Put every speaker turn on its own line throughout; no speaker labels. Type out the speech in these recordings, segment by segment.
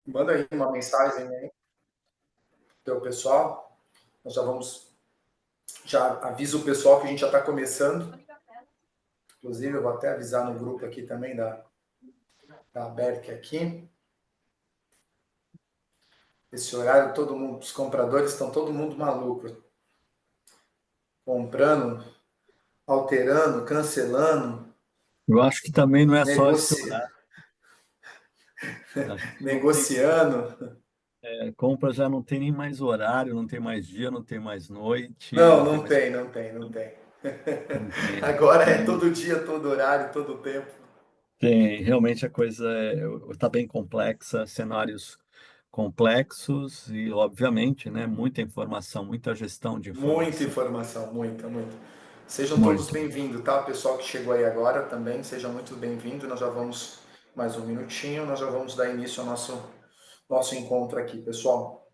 Manda aí uma mensagem aí para o pessoal. Nós já avisa o pessoal que a gente já está começando. Inclusive, eu vou até avisar no grupo aqui também da Berk aqui. Esse horário, todo mundo, os compradores estão todo mundo maluco. Comprando, alterando, cancelando,
Eu acho que também não é só esse
negoci...
horário. Acho que não tem,
negociando.
compra já não tem nem mais horário, não tem mais dia, não tem mais noite,
Não,
não tem
não
mais.
tem, não tem, não tem.
Não tem.
Agora é todo dia, todo horário, todo tempo.
Tem, realmente a coisa está bem complexa, cenários complexos e, obviamente, né, muita informação, muita gestão de
Muita
informação.
informação, muita, muita. Sejam todos
Muito.
bem-vindos, tá? O pessoal que chegou aí agora também, sejam muito bem-vindos. Nós já vamos, mais um minutinho, nós já vamos dar início ao nosso encontro aqui, pessoal.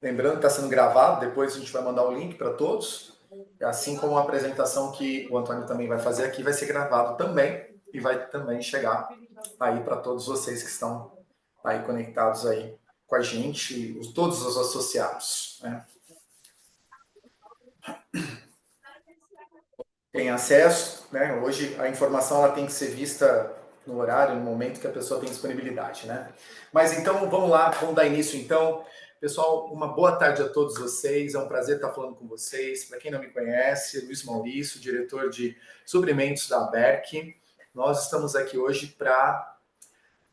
Lembrando que está sendo gravado, depois a gente vai mandar o link para todos. Assim como a apresentação que o Antônio também vai fazer aqui vai ser gravado também e vai também chegar aí para todos vocês que estão aí conectados aí com a gente, todos os associados, né? Tem acesso, né? Hoje a informação ela tem que ser vista no horário, no momento que a pessoa tem disponibilidade, né? Mas então vamos lá, vamos dar início então. Pessoal, uma boa tarde a todos vocês. É um prazer estar falando com vocês. Para quem não me conhece, Luiz Maurício, diretor de suprimentos da Berk. Nós estamos aqui hoje para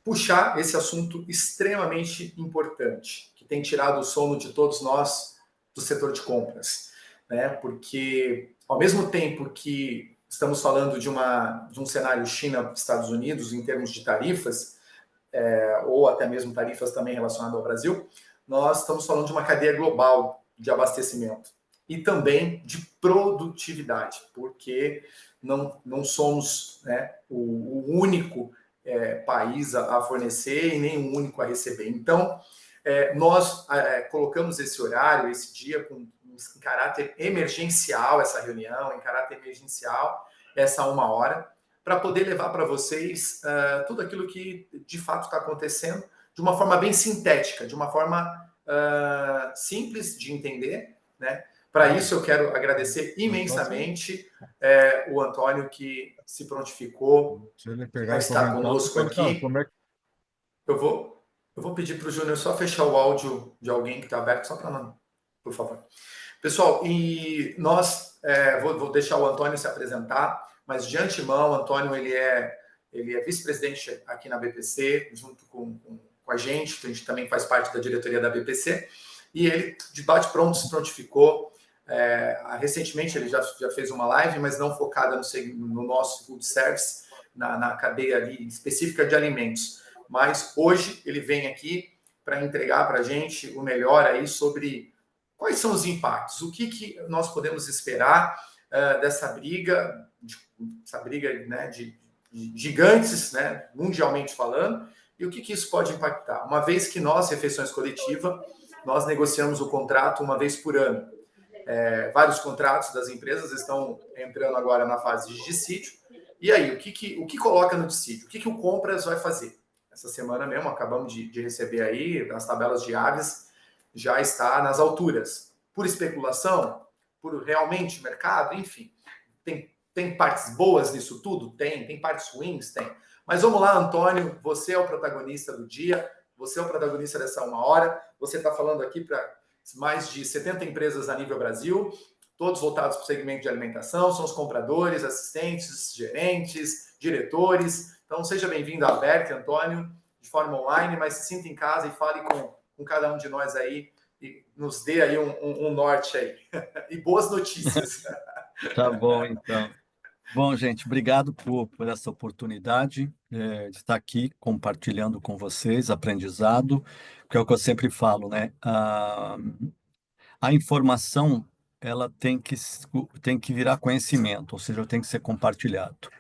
puxar esse assunto extremamente importante, que tem tirado o sono de todos nós do setor de compras, né? Porque ao mesmo tempo que estamos falando de um cenário China-Estados Unidos em termos de tarifas, ou até mesmo tarifas também relacionadas ao Brasil, nós estamos falando de uma cadeia global de abastecimento e também de produtividade, porque não somos, né, o único país a fornecer e nem o único a receber. Então, nós colocamos esse horário, esse dia, em caráter emergencial, essa reunião, em caráter emergencial, essa 1 hora, para poder levar para vocês tudo aquilo que de fato está acontecendo de uma forma bem sintética, de uma forma simples de entender, né? Para isso eu quero agradecer imensamente o Antônio que se prontificou
Se ele
a
pegar e
estar
comentar,
conosco aqui.
como é que...
Eu vou pedir para o Júnior só fechar o áudio de alguém que está aberto, só para não, por favor. Pessoal, e nós, vou deixar o Antônio se apresentar, mas de antemão, o Antônio ele é vice-presidente aqui na BPC, junto com a gente também faz parte da diretoria da BPC, e ele, de bate-pronto, se prontificou. Recentemente ele já fez uma live, mas não focada no nosso food service, na cadeia ali específica de alimentos. Mas hoje ele vem aqui para entregar para a gente o melhor aí sobre quais são os impactos, o que nós podemos esperar dessa briga, né, de gigantes, né, mundialmente falando, e o que isso pode impactar. Uma vez que nós, Refeições Coletiva, nós negociamos o contrato uma vez por ano. Vários contratos das empresas estão entrando agora na fase de dissídio. E aí, o que coloca no dissídio? O que o Compras vai fazer? Essa semana mesmo, acabamos de receber aí, as tabelas diárias, já está nas alturas. Por especulação? Por realmente mercado? Enfim, tem partes boas nisso tudo? Tem partes ruins? Tem. Mas vamos lá, Antônio, você é o protagonista do dia, você é o protagonista dessa 1 hora, você está falando aqui para mais de 70 empresas a nível Brasil, todos voltados para o segmento de alimentação, são os compradores, assistentes, gerentes, diretores. Então, seja bem-vindo à Berk, Antônio, de forma online, mas se sinta em casa e fale com cada um de nós aí e nos dê aí um norte aí. E boas notícias.
Tá bom, então. Bom, gente, obrigado por essa oportunidade de estar aqui compartilhando com vocês aprendizado, que é o que eu sempre falo, né? A informação ela tem que virar conhecimento, ou seja, tem que ser compartilhado.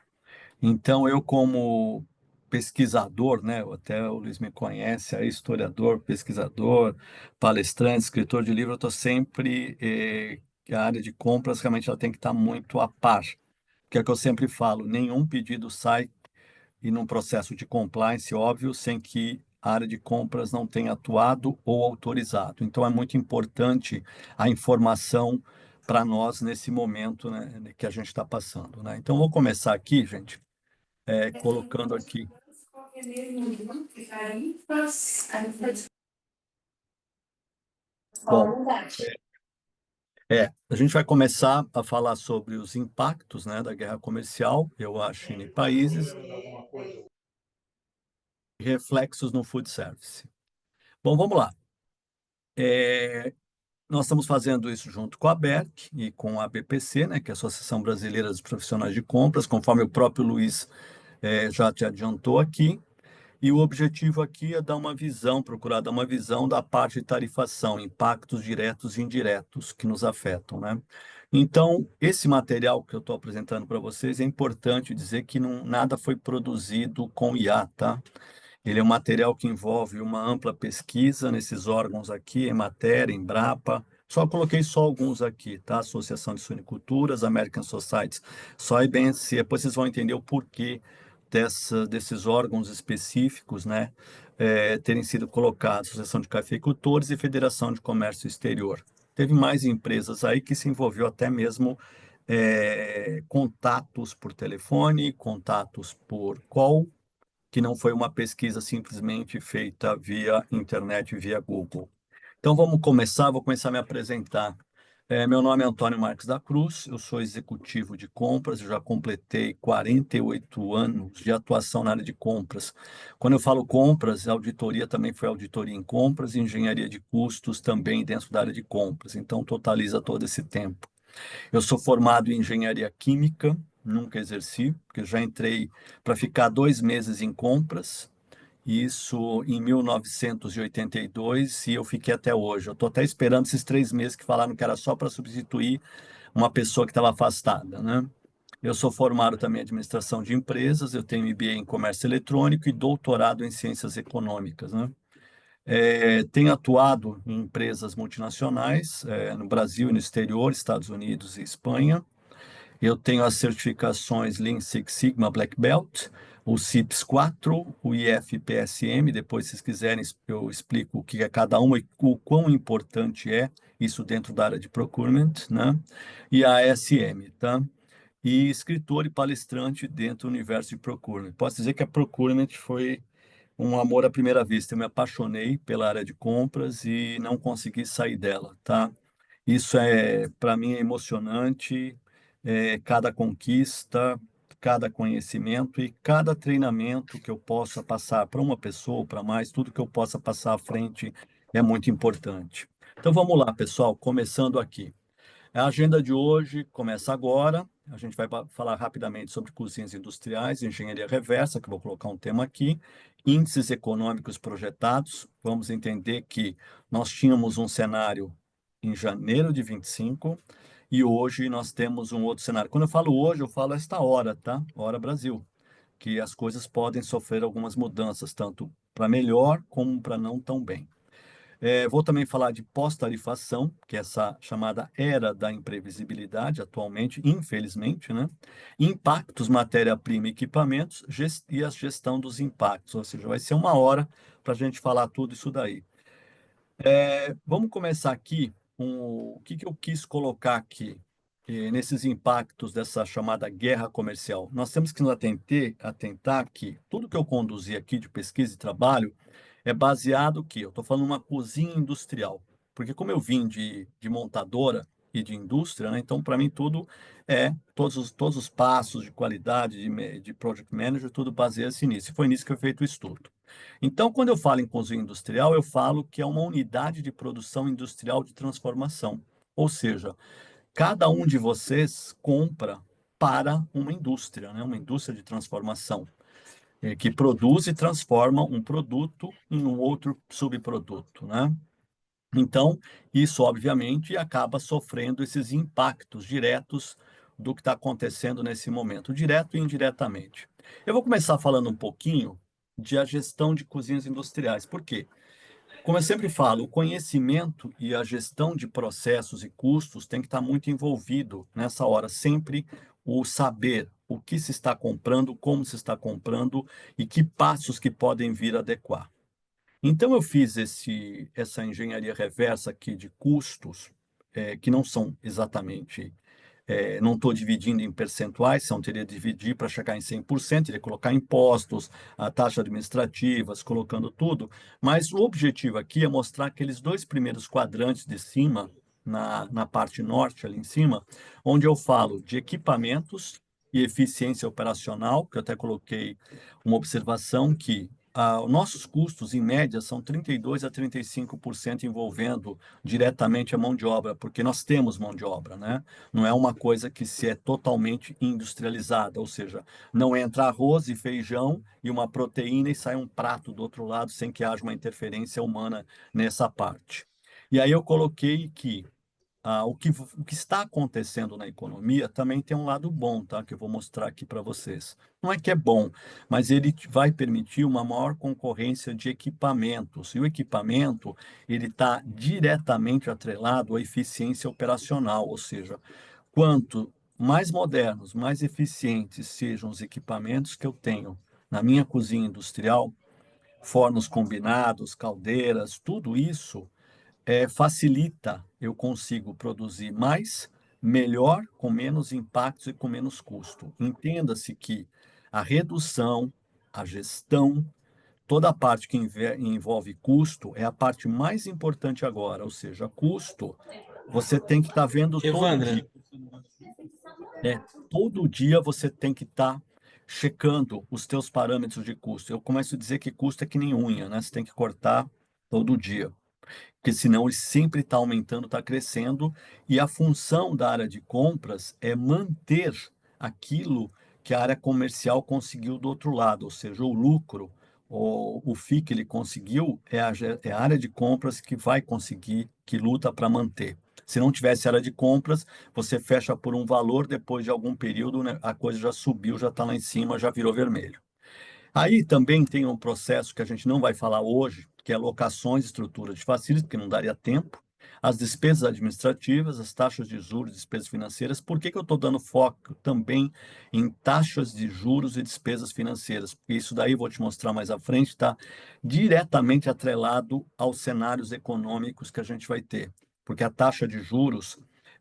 Então, eu como pesquisador, né? Até o Luiz me conhece, é historiador, pesquisador, palestrante, escritor de livro, eu estou sempre a área de compras realmente ela tem que estar muito a par, que é o que eu sempre falo, nenhum pedido sai e num processo de compliance, óbvio, sem que a área de compras não tem atuado ou autorizado. Então, é muito importante a informação para nós nesse momento, né, que a gente está passando, né? Então, vou começar aqui, gente, colocando aqui. Bom, a gente vai começar a falar sobre os impactos, né, da guerra comercial, eu acho, em países, e reflexos no food service. Bom, vamos lá. Nós estamos fazendo isso junto com a ABERC e com a BPC, né, que é a Associação Brasileira dos Profissionais de Compras, conforme o próprio Luiz já te adiantou aqui. E o objetivo aqui é dar uma visão, procurar dar uma visão da parte de tarifação, impactos diretos e indiretos que nos afetam, né? Então, esse material que eu estou apresentando para vocês, é importante dizer que nada foi produzido com IA, tá? Ele é um material que envolve uma ampla pesquisa nesses órgãos aqui, Emater, Embrapa. Coloquei só alguns aqui, tá? Associação de Suiniculturas, American Society, Soybeans, e depois vocês vão entender o porquê desses órgãos específicos, né, terem sido colocados, Associação de Cafeicultores e Federação de Comércio Exterior. Teve mais empresas aí que se envolveu até mesmo contatos por telefone, contatos por call, que não foi uma pesquisa simplesmente feita via internet, via Google. Então vou começar a me apresentar. Meu nome é Antônio Marques da Cruz, eu sou executivo de compras, eu já completei 48 anos de atuação na área de compras. Quando eu falo compras, a auditoria também foi auditoria em compras e engenharia de custos também dentro da área de compras, então totaliza todo esse tempo. Eu sou formado em engenharia química, nunca exerci, porque já entrei para ficar 2 meses em compras, isso em 1982, e eu fiquei até hoje. Eu estou até esperando esses 3 meses que falaram que era só para substituir uma pessoa que estava afastada, né? Eu sou formado também em administração de empresas, eu tenho MBA em comércio eletrônico e doutorado em ciências econômicas, né? Tenho atuado em empresas multinacionais, no Brasil e no exterior, Estados Unidos e Espanha. Eu tenho as certificações Lean Six Sigma Black Belt, o CIPS 4, o IFPSM. Depois, se vocês quiserem, eu explico o que é cada uma e o quão importante é isso dentro da área de procurement, né? E a ASM, tá? E escritor e palestrante dentro do universo de procurement. Posso dizer que a procurement foi um amor à primeira vista. Eu me apaixonei pela área de compras e não consegui sair dela, tá? Isso para mim, é emocionante. Cada conquista, cada conhecimento e cada treinamento que eu possa passar para uma pessoa ou para mais, tudo que eu possa passar à frente é muito importante. Então vamos lá, pessoal, começando aqui. A agenda de hoje começa agora. A gente vai falar rapidamente sobre cozinhas industriais, engenharia reversa, que eu vou colocar um tema aqui, índices econômicos projetados. Vamos entender que nós tínhamos um cenário em janeiro de 25 e hoje nós temos um outro cenário. Quando eu falo hoje, eu falo esta hora, tá? Hora Brasil, que as coisas podem sofrer algumas mudanças, tanto para melhor como para não tão bem. Vou também falar de pós-tarifação, que é essa chamada era da imprevisibilidade atualmente, infelizmente, né? Impactos, matéria-prima e equipamentos e a gestão dos impactos, ou seja, vai ser uma hora para a gente falar tudo isso daí. Vamos começar aqui com o que eu quis colocar aqui, nesses impactos dessa chamada guerra comercial. Nós temos que nos atentar que tudo que eu conduzi aqui de pesquisa e trabalho é baseado que eu estou falando uma cozinha industrial, porque como eu vim de montadora e de indústria, né, então para mim tudo todos os passos de qualidade, de project manager, tudo baseia-se nisso. E foi nisso que foi feito o estudo. Então, quando eu falo em cozinha industrial, eu falo que é uma unidade de produção industrial de transformação. Ou seja, cada um de vocês compra para uma indústria, né? Uma indústria de transformação, que produz e transforma um produto em um outro subproduto, né? Então, isso obviamente acaba sofrendo esses impactos diretos do que está acontecendo nesse momento, direto e indiretamente. Eu vou começar falando um pouquinho de a gestão de cozinhas industriais. Por quê? Como eu sempre falo, o conhecimento e a gestão de processos e custos tem que estar muito envolvido nessa hora, sempre o saber o que se está comprando, como se está comprando e que passos que podem vir a adequar. Então, eu fiz essa engenharia reversa aqui de custos, que não são exatamente não estou dividindo em percentuais, senão teria que dividir para chegar em 100%, teria que colocar impostos, a taxa administrativas, colocando tudo, mas o objetivo aqui é mostrar aqueles dois primeiros quadrantes de cima, na parte norte, ali em cima, onde eu falo de equipamentos e eficiência operacional, que eu até coloquei uma observação que os nossos custos, em média, são 32% a 35% envolvendo diretamente a mão de obra, porque nós temos mão de obra, né? Não é uma coisa que se é totalmente industrializada, ou seja, não entra arroz e feijão e uma proteína e sai um prato do outro lado sem que haja uma interferência humana nessa parte. E aí eu coloquei que o que está acontecendo na economia também tem um lado bom, tá? Que eu vou mostrar aqui para vocês. Não é que é bom, mas ele vai permitir uma maior concorrência de equipamentos. E o equipamento, ele está diretamente atrelado à eficiência operacional, ou seja, quanto mais modernos, mais eficientes sejam os equipamentos que eu tenho na minha cozinha industrial, fornos combinados, caldeiras, tudo isso facilita, eu consigo produzir mais, melhor, com menos impactos e com menos custo. Entenda-se que a redução, a gestão, toda a parte que envolve custo é a parte mais importante agora, ou seja, custo, você tem que estar vendo todo dia.
Evandra,
Todo dia você tem que estar checando os teus parâmetros de custo. Eu começo a dizer que custo é que nem unha, né? Você tem que cortar todo dia, porque senão ele sempre está aumentando, está crescendo, e a função da área de compras é manter aquilo que a área comercial conseguiu do outro lado, ou seja, o lucro, o FII que ele conseguiu, é a área de compras que vai conseguir, que luta para manter. Se não tivesse área de compras, você fecha por um valor, depois de algum período, né, a coisa já subiu, já está lá em cima, já virou vermelho. Aí também tem um processo que a gente não vai falar hoje, que é locações, estrutura de facilities, porque não daria tempo, as despesas administrativas, as taxas de juros, despesas financeiras. Por que que eu estou dando foco também em taxas de juros e despesas financeiras? Porque isso daí, vou te mostrar mais à frente, está diretamente atrelado aos cenários econômicos que a gente vai ter. Porque a taxa de juros,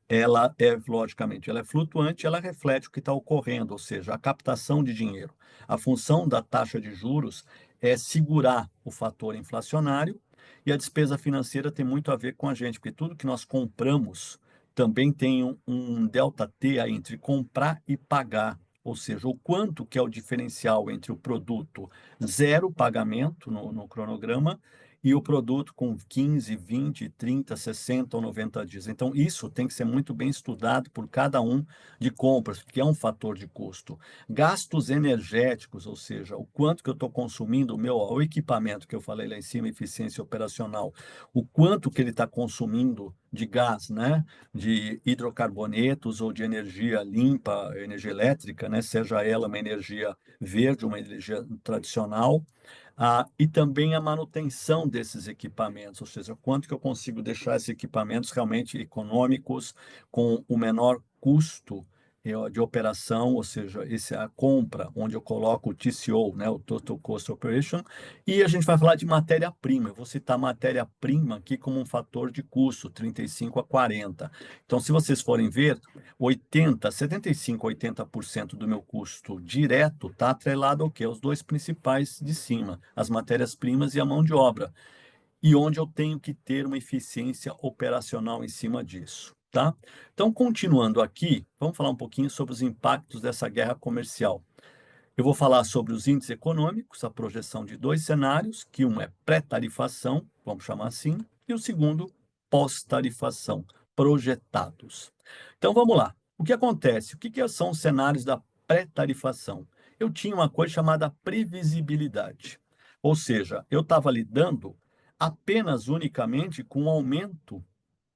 ela é, logicamente, ela é flutuante, ela reflete o que está ocorrendo, ou seja, a captação de dinheiro. A função da taxa de juros é segurar o fator inflacionário e a despesa financeira tem muito a ver com a gente, porque tudo que nós compramos também tem um delta T aí entre comprar e pagar, ou seja, o quanto que é o diferencial entre o produto zero pagamento no cronograma e o produto com 15, 20, 30, 60 ou 90 dias. Então, isso tem que ser muito bem estudado por cada um de compras, porque é um fator de custo. Gastos energéticos, ou seja, o quanto que eu estou consumindo, o equipamento que eu falei lá em cima, eficiência operacional, o quanto que ele está consumindo de gás, né? De hidrocarbonetos ou de energia limpa, energia elétrica, né? Seja ela uma energia verde, uma energia tradicional. E também a manutenção desses equipamentos, ou seja, quanto que eu consigo deixar esses equipamentos realmente econômicos, com o menor custo de operação, ou seja, essa é a compra, onde eu coloco o TCO, né, o Total Cost Operation, e a gente vai falar de matéria-prima. Eu vou citar matéria-prima aqui como um fator de custo, 35 a 40. Então, se vocês forem ver, 75 a 80% do meu custo direto está atrelado ao quê? Aos dois principais de cima, as matérias-primas e a mão de obra, e onde eu tenho que ter uma eficiência operacional em cima disso, tá? Então, continuando aqui, vamos falar um pouquinho sobre os impactos dessa guerra comercial. Eu vou falar sobre os índices econômicos, a projeção de dois cenários, que um é pré-tarifação, vamos chamar assim, e o segundo, pós-tarifação, projetados. Então, vamos lá. O que acontece? O que são os cenários da pré-tarifação? Eu tinha uma coisa chamada previsibilidade, ou seja, eu estava lidando apenas unicamente com o aumento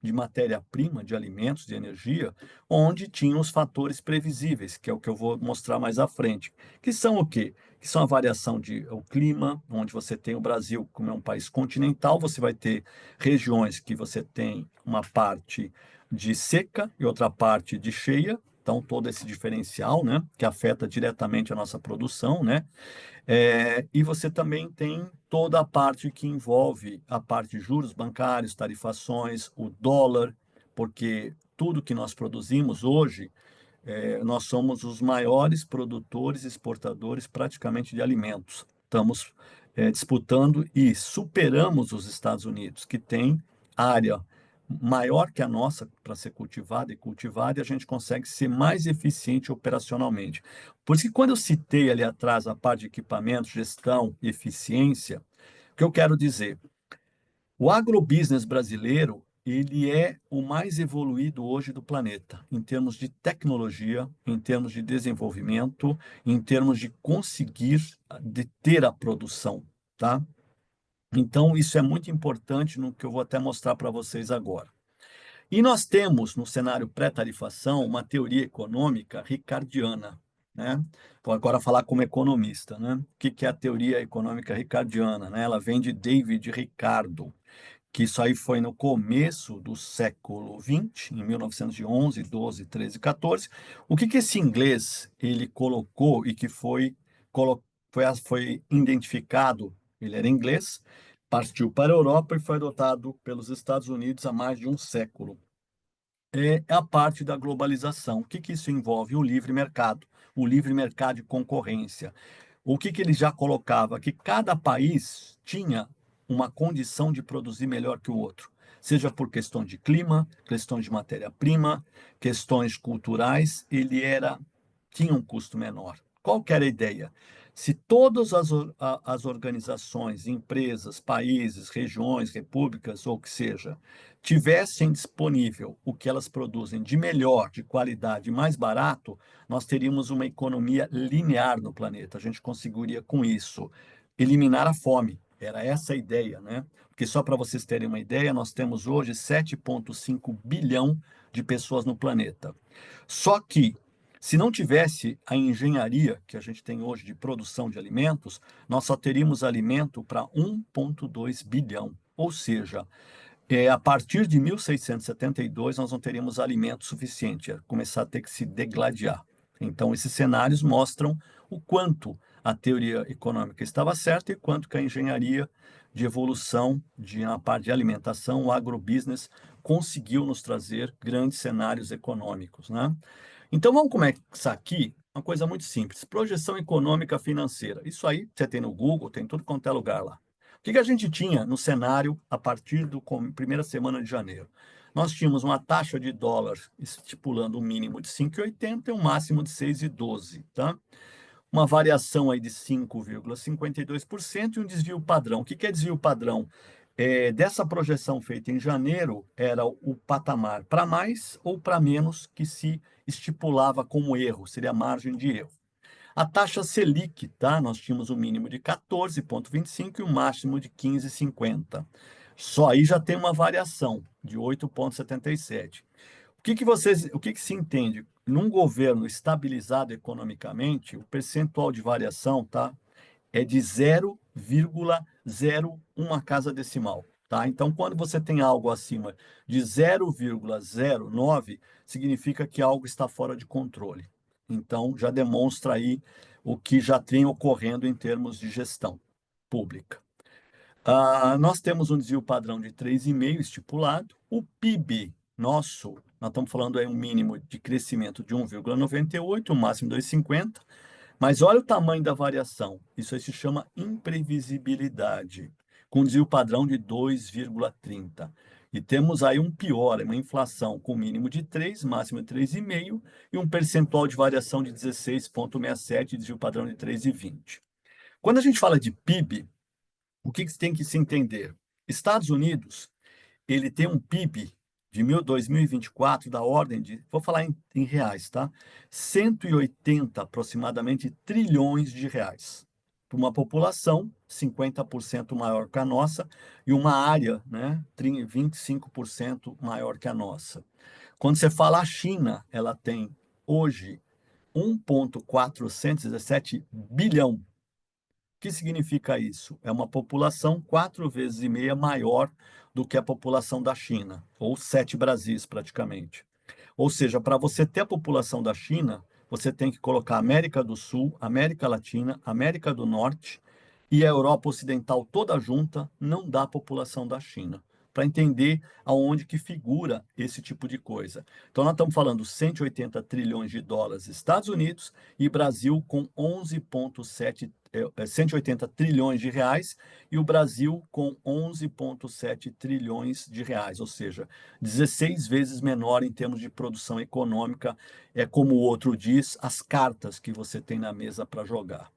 de matéria-prima, de alimentos, de energia, onde tinham os fatores previsíveis, que é o que eu vou mostrar mais à frente, que são o quê? Que são a variação o clima, onde você tem o Brasil, como é um país continental, você vai ter regiões que você tem uma parte de seca e outra parte de cheia, então todo esse diferencial, né, que afeta diretamente a nossa produção, né? E você também tem toda a parte que envolve a parte de juros bancários, tarifações, o dólar, porque tudo que nós produzimos hoje, nós somos os maiores produtores e exportadores praticamente de alimentos. Estamos disputando e superamos os Estados Unidos, que tem área maior que a nossa para ser cultivada, e a gente consegue ser mais eficiente operacionalmente. Por isso que quando eu citei ali atrás a parte de equipamento, gestão, eficiência, o que eu quero dizer? O agrobusiness brasileiro, ele é o mais evoluído hoje do planeta, em termos de tecnologia, em termos de desenvolvimento, em termos de conseguir de ter a produção, tá? Então, isso é muito importante no que eu vou até mostrar para vocês agora. E nós temos, no cenário pré-tarifação, uma teoria econômica ricardiana, né? Vou agora falar como economista, né? O que é a teoria econômica ricardiana, né? Ela vem de David Ricardo, que isso aí foi no começo do século XX, em 1911, 12, 13, 14. O que esse inglês ele colocou e que foi identificado, ele era inglês, partiu para a Europa e foi adotado pelos Estados Unidos há mais de um século. É a parte da globalização. O que isso envolve? O livre mercado de concorrência. O que ele já colocava? Que cada país tinha uma condição de produzir melhor que o outro, seja por questão de clima, questão de matéria-prima, questões culturais, tinha um custo menor. Qual que era a ideia? Se todas as organizações, empresas, países, regiões, repúblicas, ou o que seja, tivessem disponível o que elas produzem de melhor, de qualidade, mais barato, nós teríamos uma economia linear no planeta. A gente conseguiria, com isso, eliminar a fome. Era essa a ideia, né? Porque só para vocês terem uma ideia, nós temos hoje 7,5 bilhão de pessoas no planeta. Só que, se não tivesse a engenharia que a gente tem hoje de produção de alimentos, nós só teríamos alimento para 1,2 bilhão. Ou seja, a partir de 1672, nós não teríamos alimento suficiente, ia começar a ter que se degladiar. Então, esses cenários mostram o quanto a teoria econômica estava certa e quanto que a engenharia de evolução, na parte de alimentação, o agrobusiness, conseguiu nos trazer grandes cenários econômicos, né? Então, vamos começar aqui uma coisa muito simples: projeção econômica financeira. Isso aí você tem no Google, tem tudo quanto é lugar lá. O que a gente tinha no cenário a partir da primeira semana de janeiro? Nós tínhamos uma taxa de dólar estipulando um mínimo de 5,80 e um máximo de 6,12, tá? Uma variação aí de 5,52% e um desvio padrão. O que é desvio padrão? Dessa projeção feita em janeiro, era o patamar para mais ou para menos que se estipulava como erro, seria a margem de erro. A taxa Selic, tá? Nós tínhamos um mínimo de 14,25 e um máximo de 15,50. Só aí já tem uma variação de 8,77. O que se entende? Num governo estabilizado economicamente, o percentual de variação, tá, é de 0,01 casa decimal, tá? Então, quando você tem algo acima de 0,09, significa que algo está fora de controle. Então, já demonstra aí o que já tem ocorrendo em termos de gestão pública. Nós temos um desvio padrão de 3,5 estipulado. O PIB nosso, nós estamos falando aí um mínimo de crescimento de 1,98, o máximo 2,50. Mas olha o tamanho da variação. Isso aí se chama imprevisibilidade, com desvio padrão de 2,30. E temos aí um pior, uma inflação com mínimo de 3, máximo de 3,5 e um percentual de variação de 16,67, desvio padrão de 3,20. Quando a gente fala de PIB, o que tem que se entender? Estados Unidos, ele tem um PIB de 2024 da ordem de, vou falar em reais, tá? 180 aproximadamente trilhões de reais. Para uma população 50% maior que a nossa e uma área, né, 25% maior que a nossa. Quando você fala a China, ela tem hoje 1,417 bilhão. O que significa isso? É uma população 4,5 vezes maior do que a população da China, ou 7 Brasis praticamente. Ou seja, para você ter a população da China, você tem que colocar América do Sul, América Latina, América do Norte e a Europa Ocidental toda junta, não dá a população da China. Para entender aonde que figura esse tipo de coisa. Então, nós estamos falando 180 trilhões de dólares Estados Unidos e Brasil com 180 trilhões de reais e o Brasil com 11,7 trilhões de reais, ou seja, 16 vezes menor em termos de produção econômica, é como o outro diz, as cartas que você tem na mesa para jogar.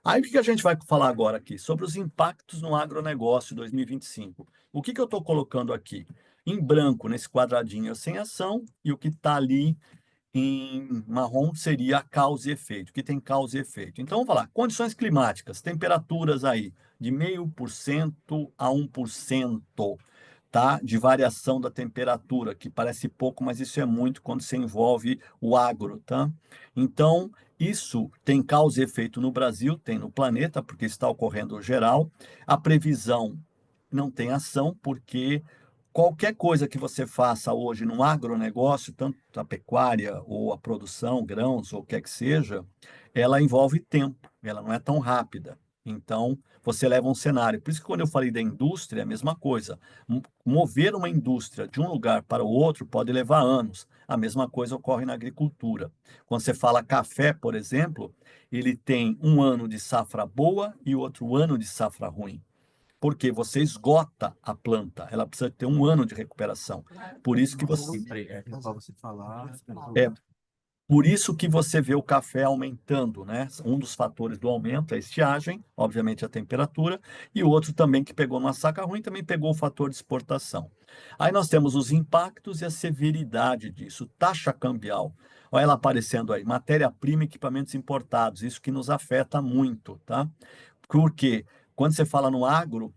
Aí o que a gente vai falar agora aqui? Sobre os impactos no agronegócio 2025. O que eu estou colocando aqui? Em branco, nesse quadradinho, é sem ação, e o que está ali em marrom seria a causa e efeito, que tem causa e efeito. Então, vamos falar, condições climáticas, temperaturas aí de 0,5% a 1%, tá? De variação da temperatura, que parece pouco, mas isso é muito quando se envolve o agro, tá? Então, isso tem causa e efeito no Brasil, tem no planeta, porque está ocorrendo geral. A previsão não tem ação, porque qualquer coisa que você faça hoje no agronegócio, tanto a pecuária ou a produção, grãos ou o que quer que seja, ela envolve tempo, ela não é tão rápida. Então, você leva um cenário. Por isso que quando eu falei da indústria, é a mesma coisa. Mover uma indústria de um lugar para o outro pode levar anos. A mesma coisa ocorre na agricultura. Quando você fala café, por exemplo, ele tem um ano de safra boa e outro ano de safra ruim. Porque você esgota a planta, ela precisa ter um ano de recuperação. Por isso que você é por isso que você vê o café aumentando, né? Um dos fatores do aumento é a estiagem, obviamente a temperatura, e o outro também que pegou numa saca ruim também pegou o fator de exportação. Aí nós temos os impactos e a severidade disso, taxa cambial. Olha ela aparecendo aí, matéria-prima e equipamentos importados, isso que nos afeta muito, tá? Porque quando você fala no agro,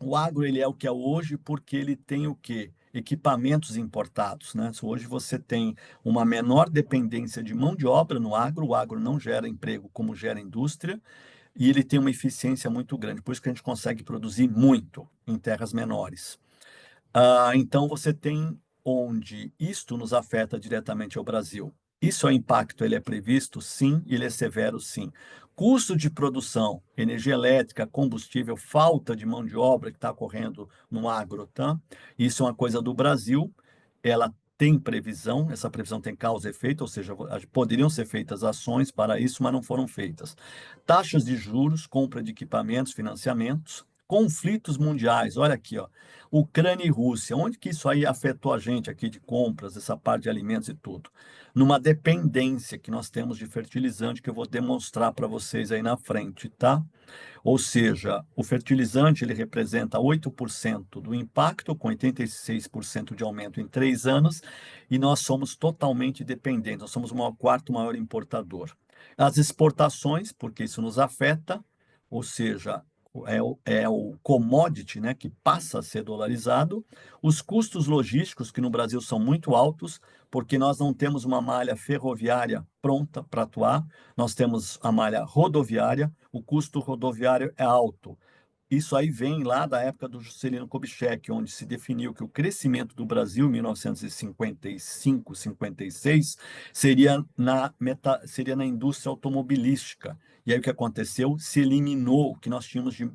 o agro ele é o que é hoje porque ele tem o quê? Equipamentos importados, né? Hoje você tem uma menor dependência de mão de obra no agro, o agro não gera emprego como gera indústria, e ele tem uma eficiência muito grande, por isso que a gente consegue produzir muito em terras menores. Então você tem onde isto nos afeta diretamente ao Brasil. Isso é o impacto, ele é previsto, sim, ele é severo, sim. Custo de produção, energia elétrica, combustível, falta de mão de obra que está ocorrendo no agro, tá? Isso é uma coisa do Brasil, ela tem previsão, essa previsão tem causa e efeito, ou seja, poderiam ser feitas ações para isso, mas não foram feitas. Taxas de juros, compra de equipamentos, financiamentos, conflitos mundiais, olha aqui, ó. Ucrânia e Rússia, onde que isso aí afetou a gente aqui de compras, essa parte de alimentos e tudo? Numa dependência que nós temos de fertilizante, que eu vou demonstrar para vocês aí na frente, tá? Ou seja, o fertilizante ele representa 8% do impacto, com 86% de aumento em 3 anos, e nós somos totalmente dependentes, nós somos o quarto maior importador. As exportações, porque isso nos afeta, ou seja, é o commodity, né, que passa a ser dolarizado, os custos logísticos, que no Brasil são muito altos, porque nós não temos uma malha ferroviária pronta para atuar, nós temos a malha rodoviária, o custo rodoviário é alto. Isso aí vem lá da época do Juscelino Kubitschek, onde se definiu que o crescimento do Brasil, em 1955, 56, seria na indústria automobilística. E aí o que aconteceu? Se eliminou o que nós tínhamos de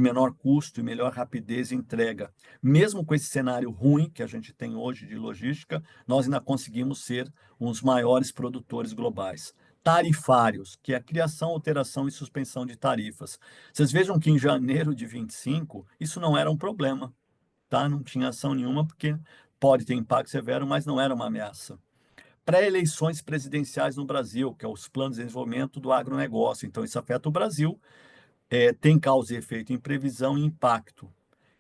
menor custo e melhor rapidez e entrega. Mesmo com esse cenário ruim que a gente tem hoje de logística, nós ainda conseguimos ser um dos maiores produtores globais. Tarifários, que é a criação, alteração e suspensão de tarifas. Vocês vejam que em janeiro de 25, isso não era um problema, tá? Não tinha ação nenhuma, porque pode ter impacto severo, mas não era uma ameaça. Pré-eleições presidenciais no Brasil, que é os planos de desenvolvimento do agronegócio. Então, isso afeta o Brasil, tem causa e efeito em previsão e impacto.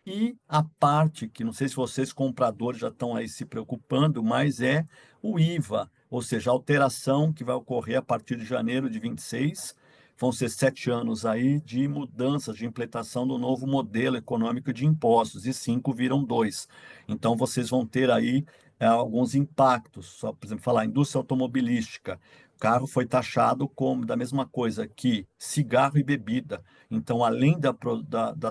E a parte que não sei se vocês compradores já estão aí se preocupando, mas é o IVA, ou seja, a alteração que vai ocorrer a partir de janeiro de 26. Vão ser 7 anos aí de mudanças de implementação do novo modelo econômico de impostos, e 5 viram 2. Então, vocês vão ter aí alguns impactos. Só, por exemplo, falar indústria automobilística. carro foi taxado como da mesma coisa que cigarro e bebida. Então, além da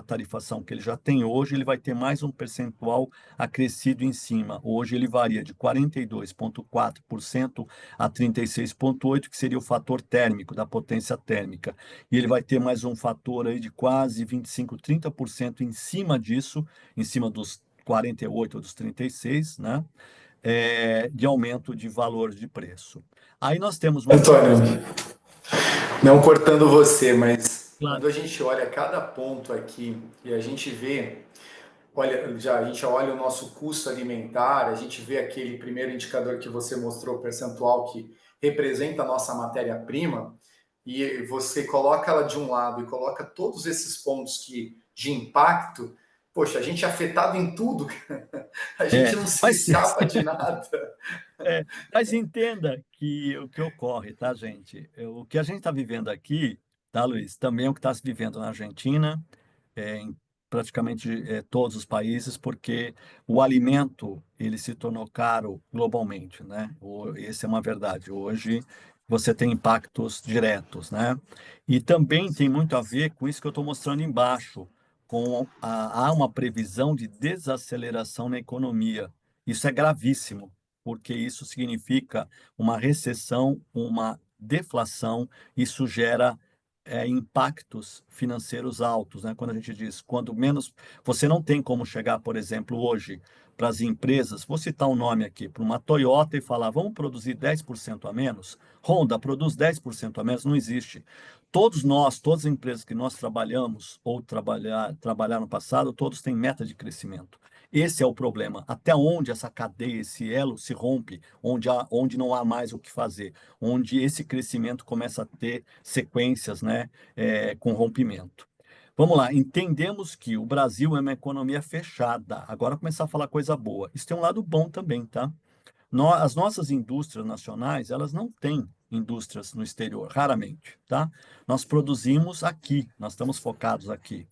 tarifação que ele já tem hoje, ele vai ter mais um percentual acrescido em cima. Hoje ele varia de 42,4% a 36,8%, que seria o fator térmico, da potência térmica. E ele vai ter mais um fator aí de quase 25, 30% em cima disso, em cima dos 48 ou dos 36, né? De aumento de valor de preço. Aí nós temos uma outra
Antônio,
questão.
não cortando você, mas
Claro.
quando a gente olha cada ponto aqui e a gente vê, olha, já a gente olha o nosso custo alimentar, a gente vê aquele primeiro indicador que você mostrou, percentual que representa a nossa matéria-prima, e você coloca ela de um lado e coloca todos esses pontos de impacto, poxa, a gente é afetado em tudo, a gente
É,
não se
mas,
escapa de nada.
mas entenda que o que ocorre, tá, gente? O que a gente está vivendo aqui, tá, Luiz? Também é o que está se vivendo na Argentina, em praticamente todos os países, porque o alimento ele se tornou caro globalmente, né? Essa é uma verdade. Hoje você tem impactos diretos, né? E também tem muito a ver com isso que eu estou mostrando embaixo, há uma previsão de desaceleração na economia. Isso é gravíssimo, porque isso significa uma recessão, uma deflação, isso gera impactos financeiros altos, né? Quando a gente diz, quando menos, você não tem como chegar, por exemplo, hoje para as empresas, vou citar um nome aqui, para uma Toyota e falar, vamos produzir 10% a menos? Honda produz 10% a menos? Não existe. Todos nós, todas as empresas que nós trabalhamos ou trabalhar no passado, todos têm meta de crescimento. Esse é o problema. Até onde essa cadeia, esse elo se rompe, onde não há mais o que fazer, onde esse crescimento começa a ter sequências, né, com rompimento. Vamos lá, entendemos que o Brasil é uma economia fechada. Agora começar a falar coisa boa. Isso tem um lado bom também, tá? As nossas indústrias nacionais, elas não têm indústrias no exterior, raramente, tá? Nós produzimos aqui, nós estamos focados aqui.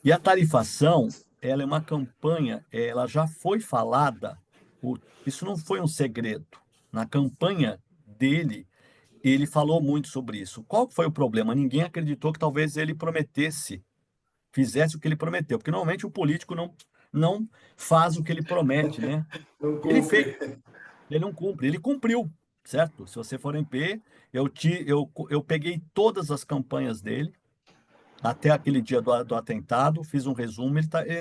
E a tarifação, ela é uma campanha, ela já foi falada, isso não foi um segredo. Na campanha dele, ele falou muito sobre isso. Qual foi o problema? Ninguém acreditou que talvez ele prometesse, fizesse o que ele prometeu, porque normalmente o político não faz o que ele promete, né?
Não
Ele fez,
cumpre.
ele não cumpre, ele cumpriu, certo? Se você for em P, eu peguei todas as campanhas dele, até aquele dia do atentado, fiz um resumo,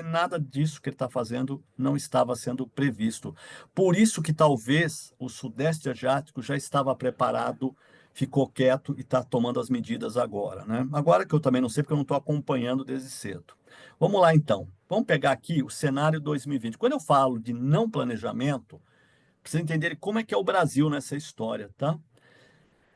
nada disso que ele está fazendo não estava sendo previsto. Por isso que talvez o Sudeste Asiático já estava preparado, ficou quieto e está tomando as medidas agora, né? Agora que eu também não sei, porque eu não estou acompanhando desde cedo. Vamos lá, então. Vamos pegar aqui o cenário 2020. Quando eu falo de não planejamento, precisa entender como é que é o Brasil nessa história, tá?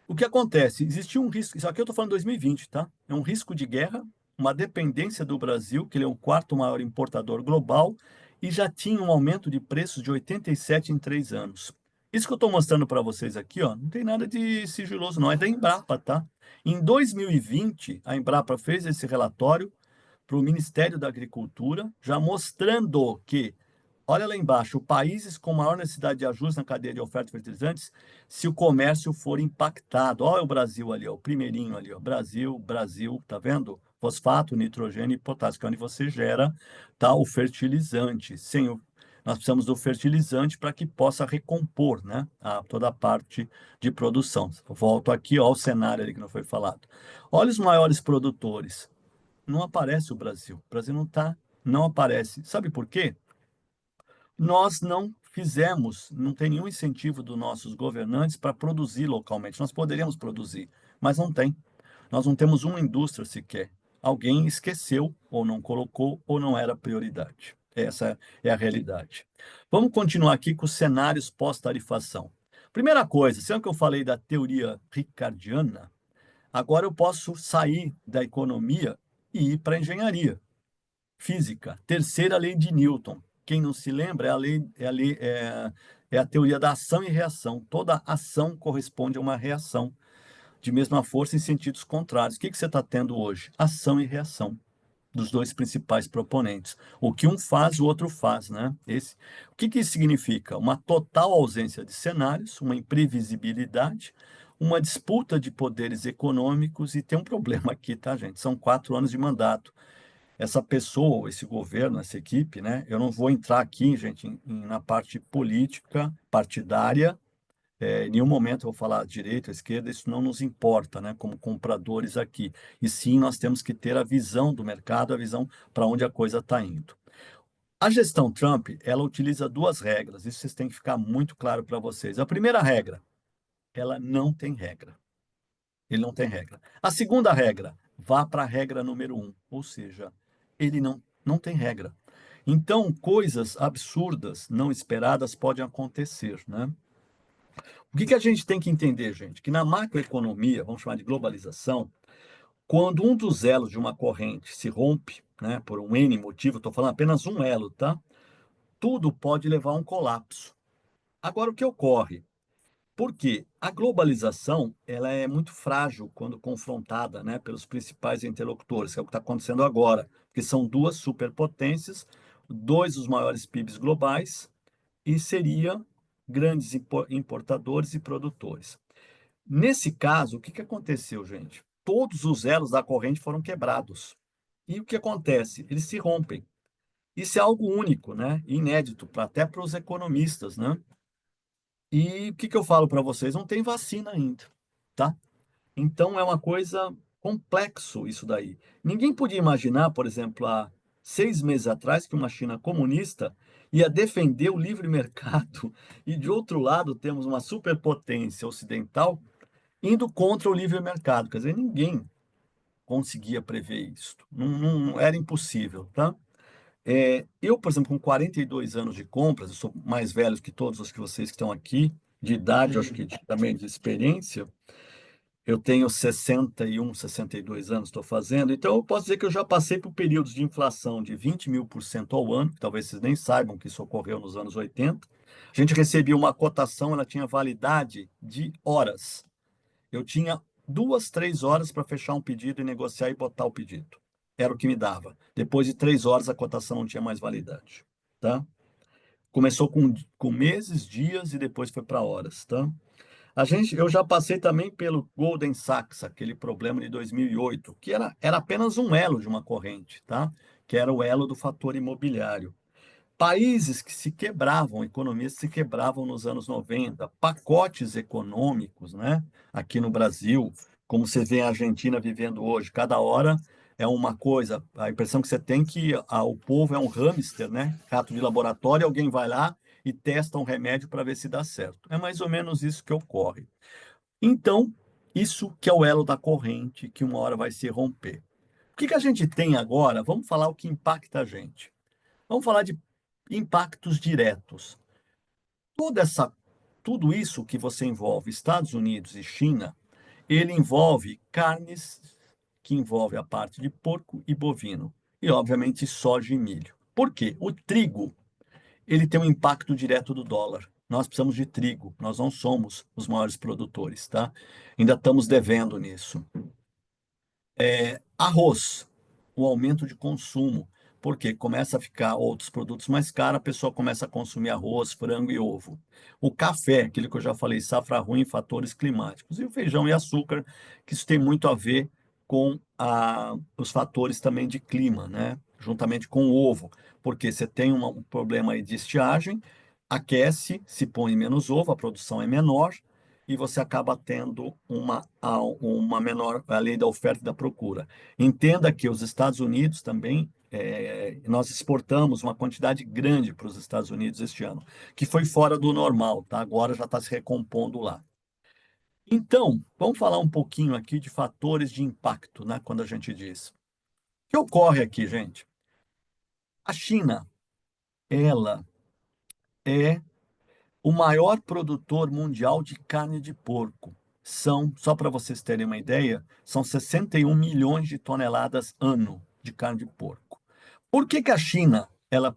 O que acontece? Existia um risco, isso aqui eu estou falando 2020, tá? É um risco de guerra, uma dependência do Brasil, que ele é o quarto maior importador global, e já tinha um aumento de preços de 87 em 3 anos. Isso que eu estou mostrando para vocês aqui, ó, não tem nada de sigiloso, não, é da Embrapa, tá? Em 2020, a Embrapa fez esse relatório para o Ministério da Agricultura, já mostrando que, olha lá embaixo, países com maior necessidade de ajuste na cadeia de oferta de fertilizantes, se o comércio for impactado. Olha o Brasil ali, ó, o primeirinho ali, ó, Brasil, tá vendo? Fosfato, nitrogênio e potássio, que é onde você gera, tá, o fertilizante. Nós precisamos do fertilizante para que possa recompor, né, toda a parte de produção. Volto aqui, ó, ao cenário ali que não foi falado. Olha os maiores produtores. Não aparece o Brasil. O Brasil não aparece. Sabe por quê? Nós não fizemos, não tem nenhum incentivo dos nossos governantes para produzir localmente. Nós poderíamos produzir, mas não tem. Nós não temos uma indústria sequer. Alguém esqueceu, ou não colocou, ou não era prioridade. Essa é a realidade. Vamos continuar aqui com os cenários pós-tarifação. Primeira coisa, sempre que eu falei da teoria ricardiana, agora eu posso sair da economia e ir para a engenharia física. Terceira lei de Newton. Quem não se lembra é a teoria da ação e reação. Toda ação corresponde a uma reação de mesma força em sentidos contrários. O que você está tendo hoje? Ação e reação dos dois principais proponentes. O que um faz, o outro faz, né? O que isso significa? Uma total ausência de cenários, uma imprevisibilidade, uma disputa de poderes econômicos e tem um problema aqui, tá, gente? São 4 anos de mandato. Essa pessoa, esse governo, essa equipe, né? Eu não vou entrar aqui, gente, na parte política, partidária. Em nenhum momento eu vou falar direita, esquerda, isso não nos importa, né? Como compradores aqui. E sim, nós temos que ter a visão do mercado, a visão para onde a coisa está indo. A gestão Trump, ela utiliza duas regras. Isso vocês têm que ficar muito claro para vocês. A primeira regra, ela não tem regra. Ele não tem regra. A segunda regra, vá para a regra número 1, ou seja, ele não tem regra. Então, coisas absurdas, não esperadas, podem acontecer, né? O que a gente tem que entender, gente? Que na macroeconomia, vamos chamar de globalização, quando um dos elos de uma corrente se rompe, né, por um N motivo, estou falando apenas um elo, tá? Tudo pode levar a um colapso. Agora, o que ocorre? Porque a globalização ela é muito frágil quando confrontada, né, pelos principais interlocutores, que é o que está acontecendo agora, porque são duas superpotências, dois dos maiores PIBs globais, e seria grandes importadores e produtores. Nesse caso, o que aconteceu, gente? Todos os elos da corrente foram quebrados. E o que acontece? Eles se rompem. Isso é algo único, né? Inédito, até para os economistas, né? E o que eu falo para vocês? Não tem vacina ainda, tá? Então é uma coisa complexo isso daí. Ninguém podia imaginar, por exemplo, há 6 meses atrás, que uma China comunista ia defender o livre mercado e, de outro lado, temos uma superpotência ocidental indo contra o livre mercado. Quer dizer, ninguém conseguia prever isso. Não era impossível, tá? Eu, por exemplo, com 42 anos de compras, eu sou mais velho que todos os que vocês que estão aqui, de idade, acho que também de experiência, eu tenho 61, 62 anos, estou fazendo, então eu posso dizer que eu já passei por períodos de inflação de 20.000% ao ano, que talvez vocês nem saibam que isso ocorreu nos anos 80. A gente recebia uma cotação, ela tinha validade de horas. Eu tinha 2, 3 horas para fechar um pedido e negociar e botar o pedido. Era o que me dava. Depois de 3 horas, a cotação não tinha mais validade. Tá? Começou com meses, dias e depois foi para horas. Tá? Eu já passei também pelo Golden Sachs, aquele problema de 2008, que era apenas um elo de uma corrente, tá? Que era o elo do fator imobiliário. Países que se quebravam, economias que se quebravam nos anos 90, pacotes econômicos, né? Aqui no Brasil, como você vê a Argentina vivendo hoje, cada hora é uma coisa. A impressão que você tem que o povo é um hamster, né? Rato de laboratório, alguém vai lá e testa um remédio para ver se dá certo. É mais ou menos isso que ocorre. Então, isso que é o elo da corrente, que uma hora vai se romper. O que a gente tem agora? Vamos falar o que impacta a gente. Vamos falar de impactos diretos. Tudo isso que você envolve Estados Unidos e China, ele envolve carnes, que envolve a parte de porco e bovino, e obviamente soja e milho. Por quê? O trigo, ele tem um impacto direto do dólar. Nós precisamos de trigo, nós não somos os maiores produtores, tá? Ainda estamos devendo nisso. Arroz, o aumento de consumo, porque começa a ficar outros produtos mais caros, a pessoa começa a consumir arroz, frango e ovo. O café, aquilo que eu já falei, safra ruim, fatores climáticos. E o feijão e açúcar, que isso tem muito a ver com os fatores também de clima, né? Juntamente com o ovo, porque você tem um problema aí de estiagem, aquece, se põe menos ovo, a produção é menor, e você acaba tendo uma menor, além da oferta e da procura. Entenda que os Estados Unidos também, nós exportamos uma quantidade grande para os Estados Unidos este ano, que foi fora do normal, tá? Agora já está se recompondo lá. Então, vamos falar um pouquinho aqui de fatores de impacto, né? Quando a gente diz. O que ocorre aqui, gente? A China, ela é o maior produtor mundial de carne de porco. Só para vocês terem uma ideia, são 61 milhões de toneladas ano de carne de porco. Por que a China ela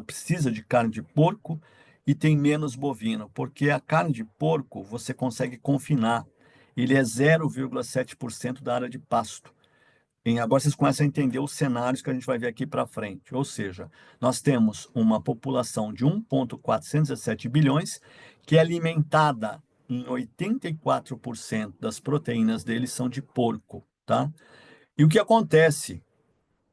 precisa de carne de porco e tem menos bovino? Porque a carne de porco você consegue confinar. Ele é 0,7% da área de pasto. Agora vocês começam a entender os cenários que a gente vai ver aqui para frente. Ou seja, nós temos uma população de 1,417 bilhões que é alimentada em 84% das proteínas deles são de porco, tá? E o que acontece?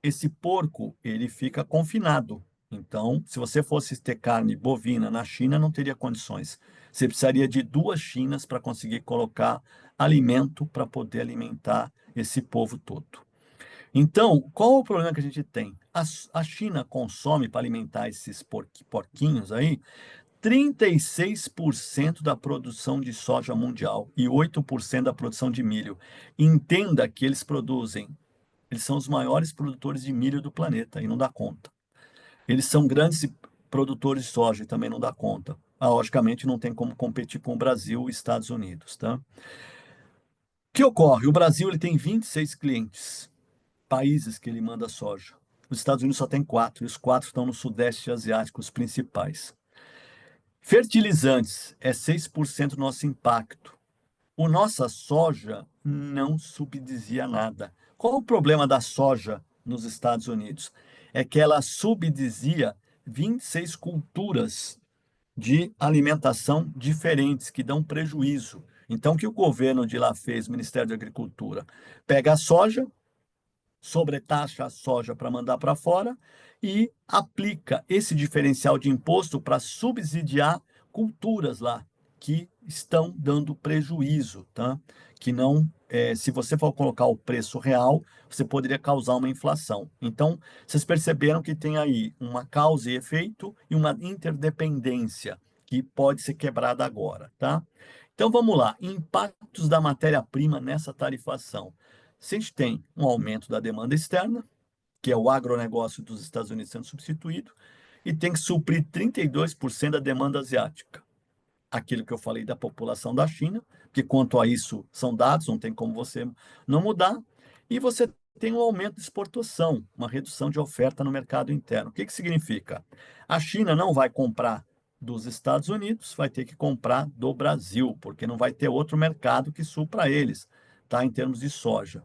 Esse porco, ele fica confinado. Então, se você fosse ter carne bovina na China, não teria condições. Você precisaria de 2 Chinas para conseguir colocar alimento para poder alimentar esse povo todo. Então, qual o problema que a gente tem? A China consome para alimentar esses porquinhos aí 36% da produção de soja mundial e 8% da produção de milho. Entenda que eles são os maiores produtores de milho do planeta e não dá conta. Eles são grandes produtores de soja e também não dá conta. Logicamente, não tem como competir com o Brasil e Estados Unidos, tá? O que ocorre? O Brasil ele tem 26 clientes, países que ele manda soja. Os Estados Unidos só tem 4, e os 4 estão no Sudeste Asiático, os principais. Fertilizantes é 6% do nosso impacto. O nossa soja não subsidia nada. Qual o problema da soja nos Estados Unidos? É que ela subsidia 26 culturas de alimentação diferentes que dão prejuízo. Então, o que o governo de lá fez, o Ministério da Agricultura? Pega a soja, sobretaxa a soja para mandar para fora e aplica esse diferencial de imposto para subsidiar culturas lá que estão dando prejuízo, tá? Que não, se você for colocar o preço real, você poderia causar uma inflação. Então, vocês perceberam que tem aí uma causa e efeito e uma interdependência que pode ser quebrada agora, tá? Então, vamos lá. Impactos da matéria-prima nessa tarifação. Se a gente tem um aumento da demanda externa, que é o agronegócio dos Estados Unidos sendo substituído, e tem que suprir 32% da demanda asiática. Aquilo que eu falei da população da China, que quanto a isso são dados, não tem como você não mudar, e você tem um aumento de exportação, uma redução de oferta no mercado interno. O que significa? A China não vai comprar dos Estados Unidos, vai ter que comprar do Brasil, porque não vai ter outro mercado que supra eles, tá? Em termos de soja.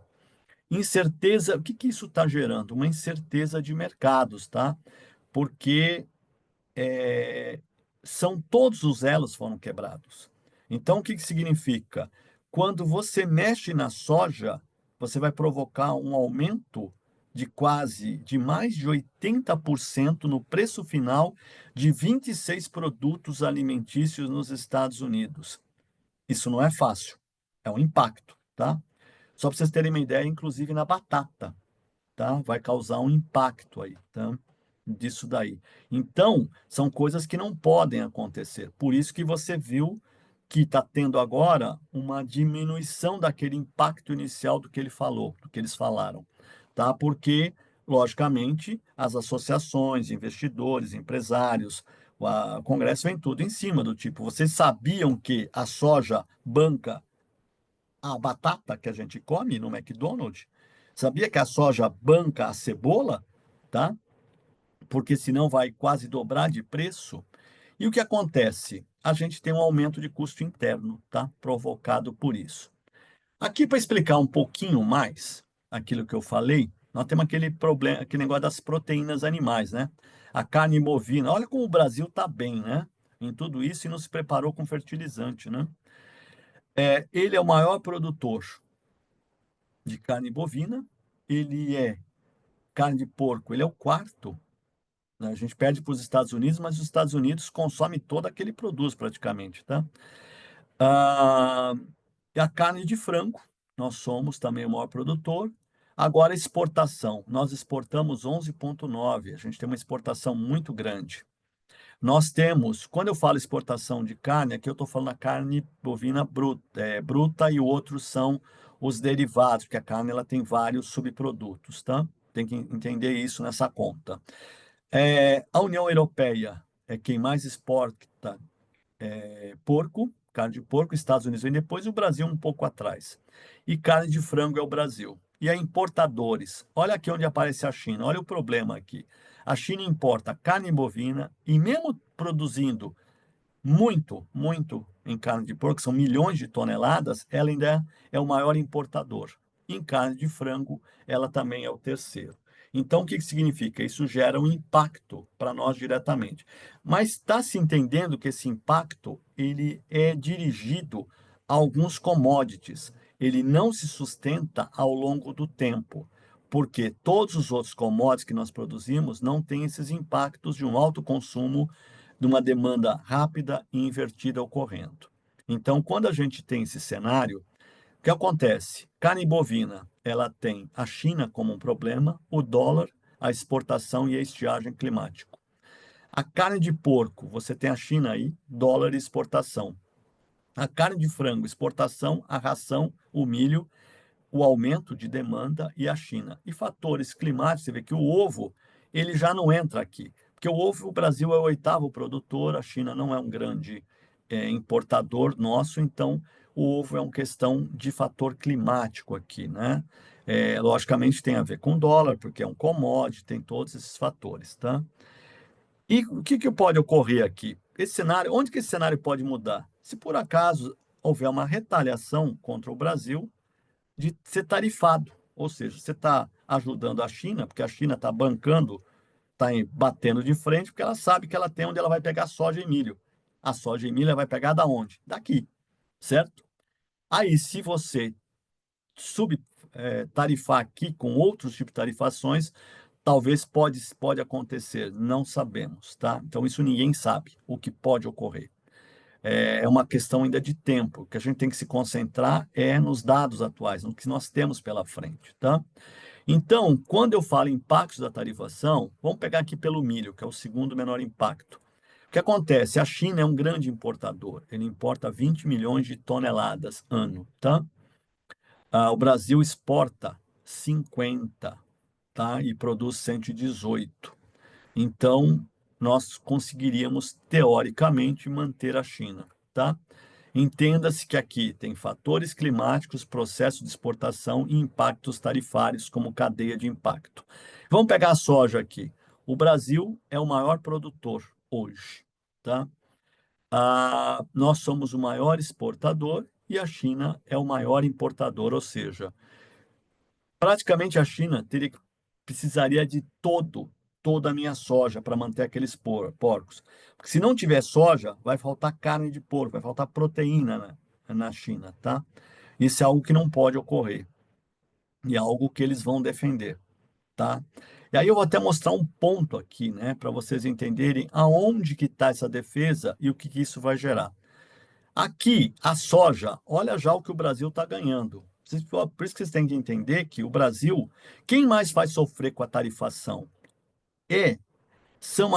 Incerteza, o que isso está gerando? Uma incerteza de mercados, tá? Porque são todos os elos foram quebrados. Então, o que significa? Quando você mexe na soja, você vai provocar um aumento de mais de 80% no preço final de 26 produtos alimentícios nos Estados Unidos. Isso não é fácil, é um impacto, tá? Só para vocês terem uma ideia, inclusive na batata, tá? Vai causar um impacto aí, tá? Disso daí. Então, são coisas que não podem acontecer. Por isso que você viu que está tendo agora uma diminuição daquele impacto inicial do que ele falou, do que eles falaram, tá? Porque, logicamente, as associações, investidores, empresários, o Congresso vem tudo em cima do tipo, vocês sabiam que a soja banca a batata que a gente come no McDonald's? Sabia que a soja banca a cebola, tá? Porque senão vai quase dobrar de preço. E o que acontece? A gente tem um aumento de custo interno, tá? Provocado por isso. Aqui para explicar um pouquinho mais aquilo que eu falei, nós temos aquele problema, aquele negócio das proteínas animais, né? A carne bovina. Olha como o Brasil está bem, né? Em tudo isso e não se preparou com fertilizante, né? Ele é o maior produtor de carne bovina, ele é carne de porco, ele é o quarto, né? A gente perde para os Estados Unidos, mas os Estados Unidos consomem todo aquele produz praticamente, tá? Ah, e a carne de frango, nós somos também o maior produtor. Agora, exportação, nós exportamos 11,9, a gente tem uma exportação muito grande. Nós temos, quando eu falo exportação de carne, aqui eu estou falando a carne bovina bruta e outros são os derivados, porque a carne ela tem vários subprodutos, tá? Tem que entender isso nessa conta. A União Europeia é quem mais exporta porco, carne de porco, Estados Unidos vem depois e o Brasil um pouco atrás. E carne de frango é o Brasil. E a importadores, olha aqui onde aparece a China, olha o problema aqui. A China importa carne bovina e mesmo produzindo muito, muito em carne de porco, são milhões de toneladas, ela ainda é o maior importador. Em carne de frango, ela também é o terceiro. Então, o que significa? Isso gera um impacto para nós diretamente. Mas está se entendendo que esse impacto ele é dirigido a alguns commodities. Ele não se sustenta ao longo do tempo, porque todos os outros commodities que nós produzimos não têm esses impactos de um alto consumo, de uma demanda rápida e invertida ocorrendo. Então, quando a gente tem esse cenário, o que acontece? Carne bovina, ela tem a China como um problema, o dólar, a exportação e a estiagem climática. A carne de porco, você tem a China aí, dólar e exportação. A carne de frango, exportação, a ração, o milho, o aumento de demanda e a China. E fatores climáticos, você vê que o ovo, ele já não entra aqui. Porque o ovo, o Brasil é o oitavo produtor, a China não é um grande importador nosso, então o ovo é uma questão de fator climático aqui, né? Logicamente tem a ver com dólar, porque é um commodity, tem todos esses fatores, tá? E o que pode ocorrer aqui? Esse cenário, onde que esse cenário pode mudar? Se por acaso houver uma retaliação contra o Brasil, de ser tarifado, ou seja, você está ajudando a China, porque a China está bancando, está batendo de frente, porque ela sabe que ela tem onde ela vai pegar soja e milho. A soja e milho ela vai pegar da onde? Daqui, certo? Aí, se você tarifar aqui com outros tipos de tarifações, talvez pode acontecer, não sabemos, tá? Então, isso ninguém sabe o que pode ocorrer. É uma questão ainda de tempo. O que a gente tem que se concentrar é nos dados atuais, no que nós temos pela frente, tá? Então, quando eu falo impactos da tarifação, vamos pegar aqui pelo milho, que é o segundo menor impacto. O que acontece? A China é um grande importador, ele importa 20 milhões de toneladas ano, tá? O Brasil exporta 50, tá? E produz 118. Então, nós conseguiríamos, teoricamente, manter a China, tá? Entenda-se que aqui tem fatores climáticos, processo de exportação e impactos tarifários como cadeia de impacto. Vamos pegar a soja aqui. O Brasil é o maior produtor hoje, tá? Nós somos o maior exportador e a China é o maior importador, ou seja, praticamente a China precisaria de toda a minha soja para manter aqueles porcos. Porque se não tiver soja, vai faltar carne de porco, vai faltar proteína na China, tá? Isso é algo que não pode ocorrer. E é algo que eles vão defender, tá? E aí eu vou até mostrar um ponto aqui, né, para vocês entenderem aonde que está essa defesa e o que isso vai gerar. Aqui, a soja, olha já o que o Brasil está ganhando. Por isso que vocês têm que entender que o Brasil, quem mais vai sofrer com a tarifação? É, são,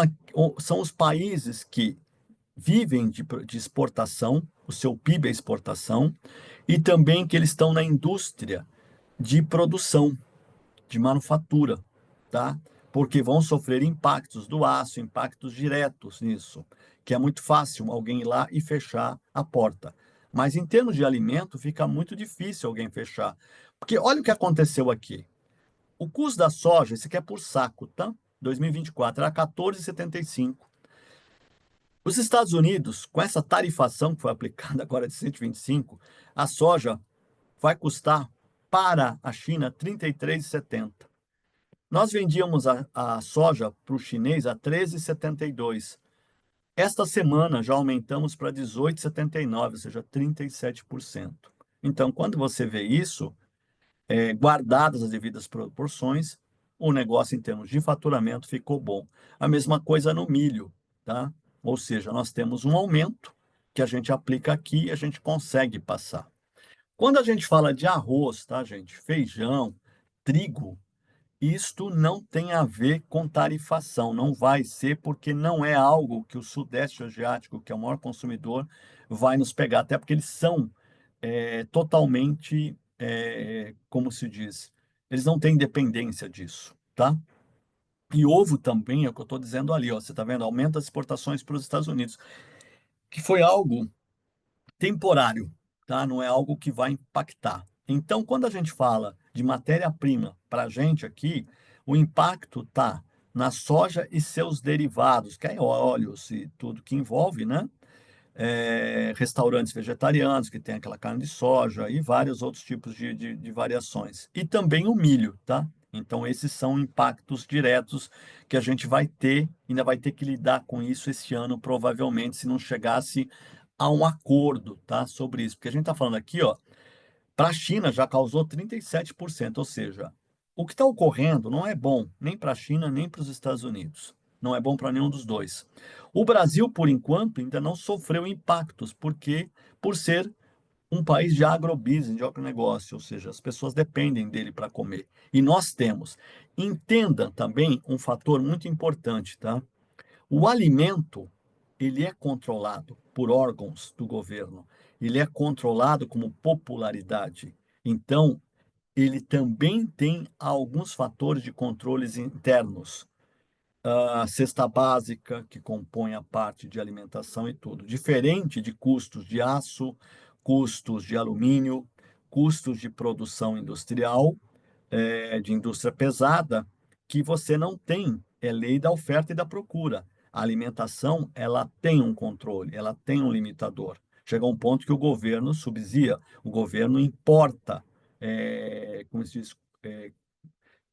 são os países que vivem de exportação, o seu PIB é exportação, e também que eles estão na indústria de produção, de manufatura, tá? Porque vão sofrer impactos do aço, impactos diretos nisso, que é muito fácil alguém ir lá e fechar a porta. Mas em termos de alimento, fica muito difícil alguém fechar. Porque olha o que aconteceu aqui. O custo da soja, esse aqui é por saco, tá? 2024 era 14,75. Os Estados Unidos, com essa tarifação que foi aplicada agora de 125, a soja vai custar para a China 33,70. Nós vendíamos a soja para o chinês a 13,72. Esta semana já aumentamos para 18,79, ou seja, 37%. Então, quando você vê isso, guardadas as devidas proporções, o negócio em termos de faturamento ficou bom. A mesma coisa no milho, tá? Ou seja, nós temos um aumento que a gente aplica aqui e a gente consegue passar. Quando a gente fala de arroz, tá, gente? Feijão, trigo, isto não tem a ver com tarifação, não vai ser, porque não é algo que o Sudeste Asiático, que é o maior consumidor, vai nos pegar, até porque eles são totalmente, como se diz, eles não têm dependência disso, tá? E ovo também, é o que eu estou dizendo ali, ó, você está vendo, aumenta as exportações para os Estados Unidos, que foi algo temporário, tá? Não é algo que vai impactar. Então, quando a gente fala de matéria-prima para a gente aqui, o impacto está na soja e seus derivados, que é óleos e tudo que envolve, né? Restaurantes vegetarianos que tem aquela carne de soja e vários outros tipos de variações. E também o milho, tá? Então, esses são impactos diretos que a gente vai ter, ainda vai ter que lidar com isso esse ano, provavelmente, se não chegasse a um acordo, tá, sobre isso. Porque a gente está falando aqui, ó, para a China já causou 37%, ou seja, o que está ocorrendo não é bom nem para a China, nem para os Estados Unidos. Não é bom para nenhum dos dois. O Brasil, por enquanto, ainda não sofreu impactos, porque por ser um país de agrobusiness, de agronegócio, ou seja, as pessoas dependem dele para comer. E nós temos. Entenda também um fator muito importante, tá? O alimento, ele é controlado por órgãos do governo. Ele é controlado como popularidade. Então, ele também tem alguns fatores de controles internos. A cesta básica, que compõe a parte de alimentação e tudo. Diferente de custos de aço, custos de alumínio, custos de produção industrial, de indústria pesada, que você não tem, é lei da oferta e da procura. A alimentação, ela tem um controle, ela tem um limitador. Chega um ponto que o governo subsidia, o governo importa, como se diz,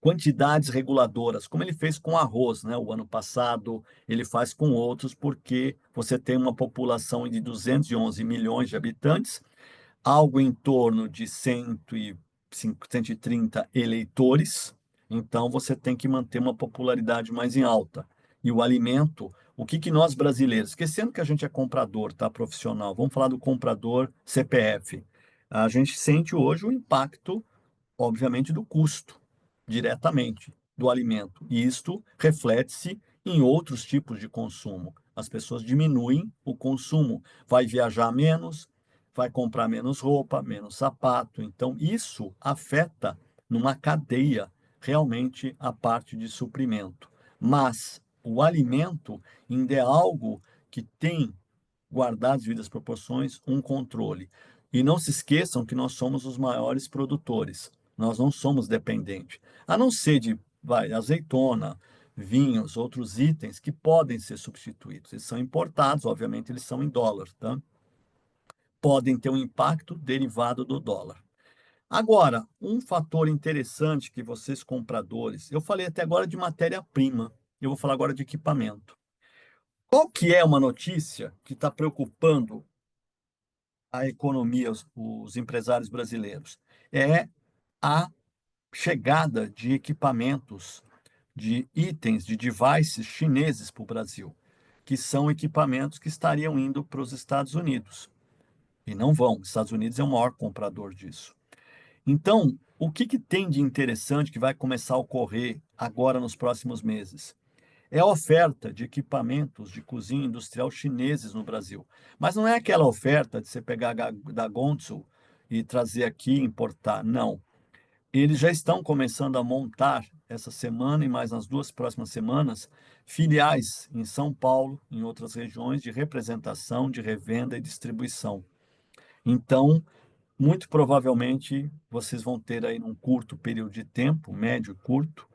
quantidades reguladoras, como ele fez com arroz, né? O ano passado, ele faz com outros, porque você tem uma população de 211 milhões de habitantes, algo em torno de 130 eleitores, então você tem que manter uma popularidade mais em alta. E o alimento, o que que nós brasileiros, esquecendo que a gente é comprador, tá, profissional, vamos falar do comprador CPF. A gente sente hoje o impacto, obviamente, do custo, diretamente, do alimento. E isto reflete-se em outros tipos de consumo. As pessoas diminuem o consumo, vai viajar menos, vai comprar menos roupa, menos sapato. Então, isso afeta numa cadeia realmente a parte de suprimento. Mas o alimento ainda é algo que tem, guardar as devidas proporções, um controle. E não se esqueçam que nós somos os maiores produtores. Nós não somos dependentes. A não ser de, azeitona, vinhos, outros itens que podem ser substituídos. Eles são importados, obviamente, eles são em dólar, tá? Podem ter um impacto derivado do dólar. Agora, um fator interessante que vocês compradores, eu falei até agora de matéria-prima, eu vou falar agora de equipamento. Qual que é uma notícia que está preocupando a economia, os empresários brasileiros? É a chegada de equipamentos, de itens, de devices chineses para o Brasil, que são equipamentos que estariam indo para os Estados Unidos. E não vão. Os Estados Unidos é o maior comprador disso. Então, o que que tem de interessante que vai começar a ocorrer agora nos próximos meses? É a oferta de equipamentos de cozinha industrial chineses no Brasil. Mas não é aquela oferta de você pegar da Gonsul e trazer aqui e importar. Não. Eles já estão começando a montar essa semana e mais nas duas próximas semanas filiais em São Paulo, em outras regiões, de representação, de revenda e distribuição. Então, muito provavelmente, vocês vão ter aí num curto período de tempo, médio, curto,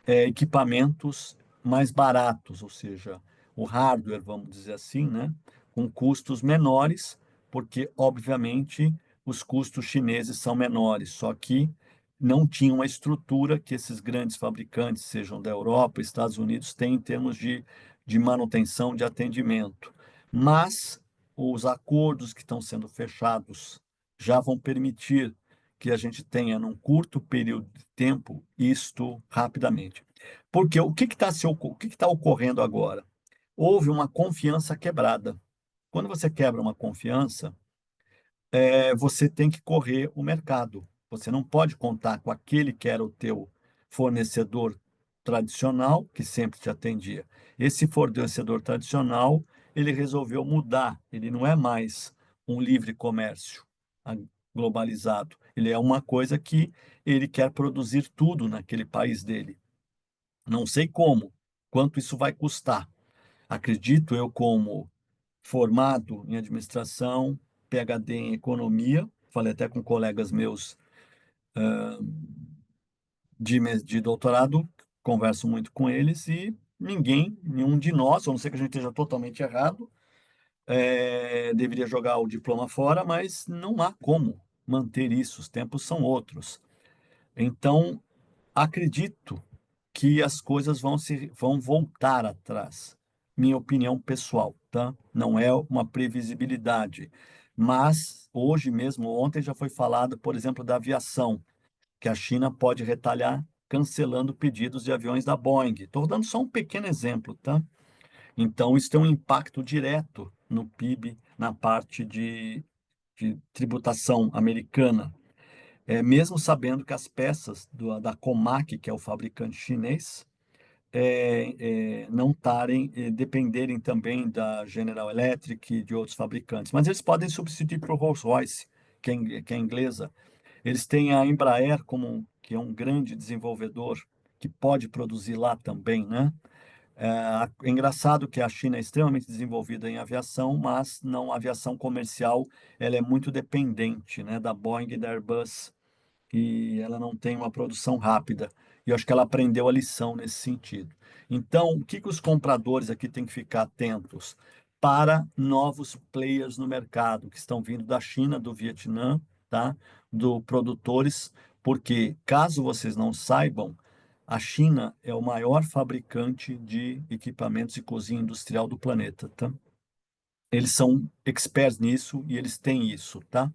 equipamentos mais baratos, ou seja, o hardware, vamos dizer assim, né, com custos menores, porque, obviamente, os custos chineses são menores, só que não tinham a estrutura que esses grandes fabricantes, sejam da Europa, Estados Unidos, têm em termos de manutenção, de atendimento. Mas os acordos que estão sendo fechados já vão permitir que a gente tenha, num curto período de tempo, isto rapidamente. Porque o que está ocorrendo agora? Houve uma confiança quebrada. Quando você quebra uma confiança, você tem que correr o mercado. Você não pode contar com aquele que era o teu fornecedor tradicional, que sempre te atendia. Esse fornecedor tradicional, ele resolveu mudar. Ele não é mais um livre comércio globalizado. Ele é uma coisa que ele quer produzir tudo naquele país dele. Não sei como, quanto isso vai custar. Acredito eu, como formado em administração, PhD em economia, falei até com colegas meus de doutorado, converso muito com eles e ninguém, nenhum de nós, a não ser que a gente esteja totalmente errado, deveria jogar o diploma fora, mas não há como manter isso, os tempos são outros. Então, Acredito que as coisas vão voltar atrás. Minha opinião pessoal, tá? Não é uma previsibilidade. Mas hoje mesmo, ontem já foi falado, por exemplo, da aviação, que a China pode retalhar cancelando pedidos de aviões da Boeing. Estou dando só um pequeno exemplo, tá? Então, isso tem um impacto direto no PIB, na parte de tributação americana. Mesmo sabendo que as peças da Comac, que é o fabricante chinês, não dependerem também da General Electric e de outros fabricantes. Mas eles podem substituir para o Rolls-Royce, que é inglesa. Eles têm a Embraer, que é um grande desenvolvedor, que pode produzir lá também, né? É engraçado que a China é extremamente desenvolvida em aviação, mas não a aviação comercial, ela é muito dependente, né, da Boeing e da Airbus, e ela não tem uma produção rápida. E eu acho que ela aprendeu a lição nesse sentido. Então, o que os compradores aqui têm que ficar atentos? Para novos players no mercado, que estão vindo da China, do Vietnã, tá? Do produtores, porque, caso vocês não saibam, a China é o maior fabricante de equipamentos de cozinha industrial do planeta, tá? Eles são experts nisso e eles têm isso, tá?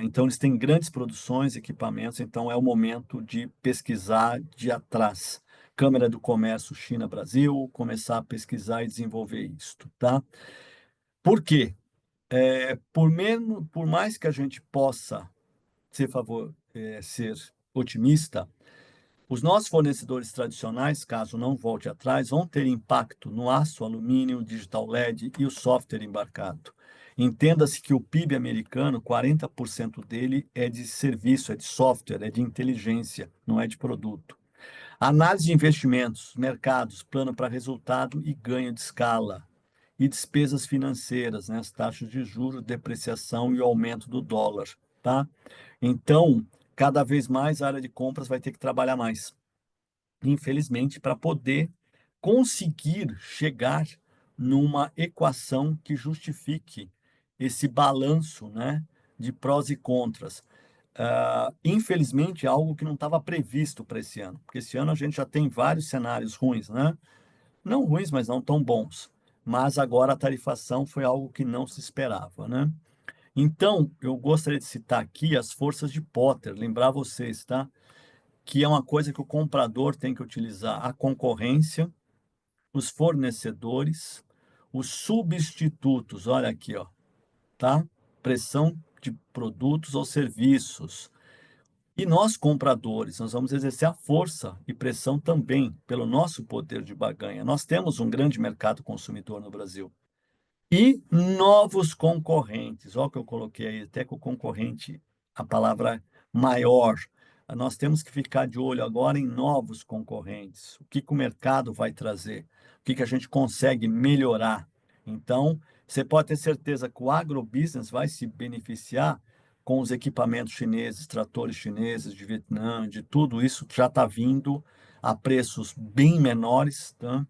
Então, eles têm grandes produções, equipamentos, então é o momento de pesquisar de atrás. Câmara do Comércio China-Brasil, começar a pesquisar e desenvolver isto, tá? Por quê? Por mais que a gente possa ser otimista, os nossos fornecedores tradicionais, caso não volte atrás, vão ter impacto no aço, alumínio, digital LED e o software embarcado. Entenda-se que o PIB americano, 40% dele é de serviço, é de software, é de inteligência, não é de produto. Análise de investimentos, mercados, plano para resultado e ganho de escala. E despesas financeiras, né? As taxas de juros, depreciação e o aumento do dólar, tá? Então, cada vez mais a área de compras vai ter que trabalhar mais, infelizmente, para poder conseguir chegar numa equação que justifique esse balanço, né, de prós e contras. Infelizmente, é algo que não estava previsto para esse ano, porque esse ano a gente já tem vários cenários ruins, né? Não ruins, mas não tão bons. Mas agora a tarifação foi algo que não se esperava, né? Então, eu gostaria de citar aqui as forças de Potter, lembrar vocês, tá? Que é uma coisa que o comprador tem que utilizar: a concorrência, os fornecedores, os substitutos. Olha aqui, ó, tá? Pressão de produtos ou serviços. E nós, compradores, nós vamos exercer a força e pressão também pelo nosso poder de barganha. Nós temos um grande mercado consumidor no Brasil. E novos concorrentes. Olha o que eu coloquei aí, até que o concorrente, a palavra maior. Nós temos que ficar de olho agora em novos concorrentes. O que o mercado vai trazer? O que a gente consegue melhorar? Então, você pode ter certeza que o agrobusiness vai se beneficiar com os equipamentos chineses, tratores chineses de Vietnã, de tudo isso que já está vindo a preços bem menores, tá?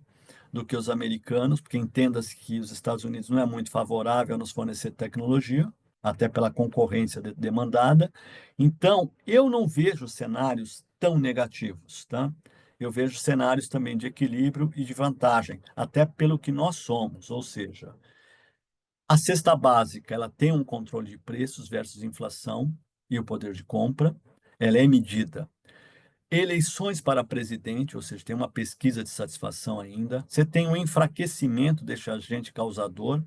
Do que os americanos, porque entenda-se que os Estados Unidos não é muito favorável a nos fornecer tecnologia, até pela concorrência demandada. Então, eu não vejo cenários tão negativos, tá? Eu vejo cenários também de equilíbrio e de vantagem, até pelo que nós somos, ou seja, a cesta básica, ela tem um controle de preços versus inflação e o poder de compra, ela é medida. Eleições para presidente, ou seja, tem uma pesquisa de satisfação ainda. Você tem um enfraquecimento desse agente causador.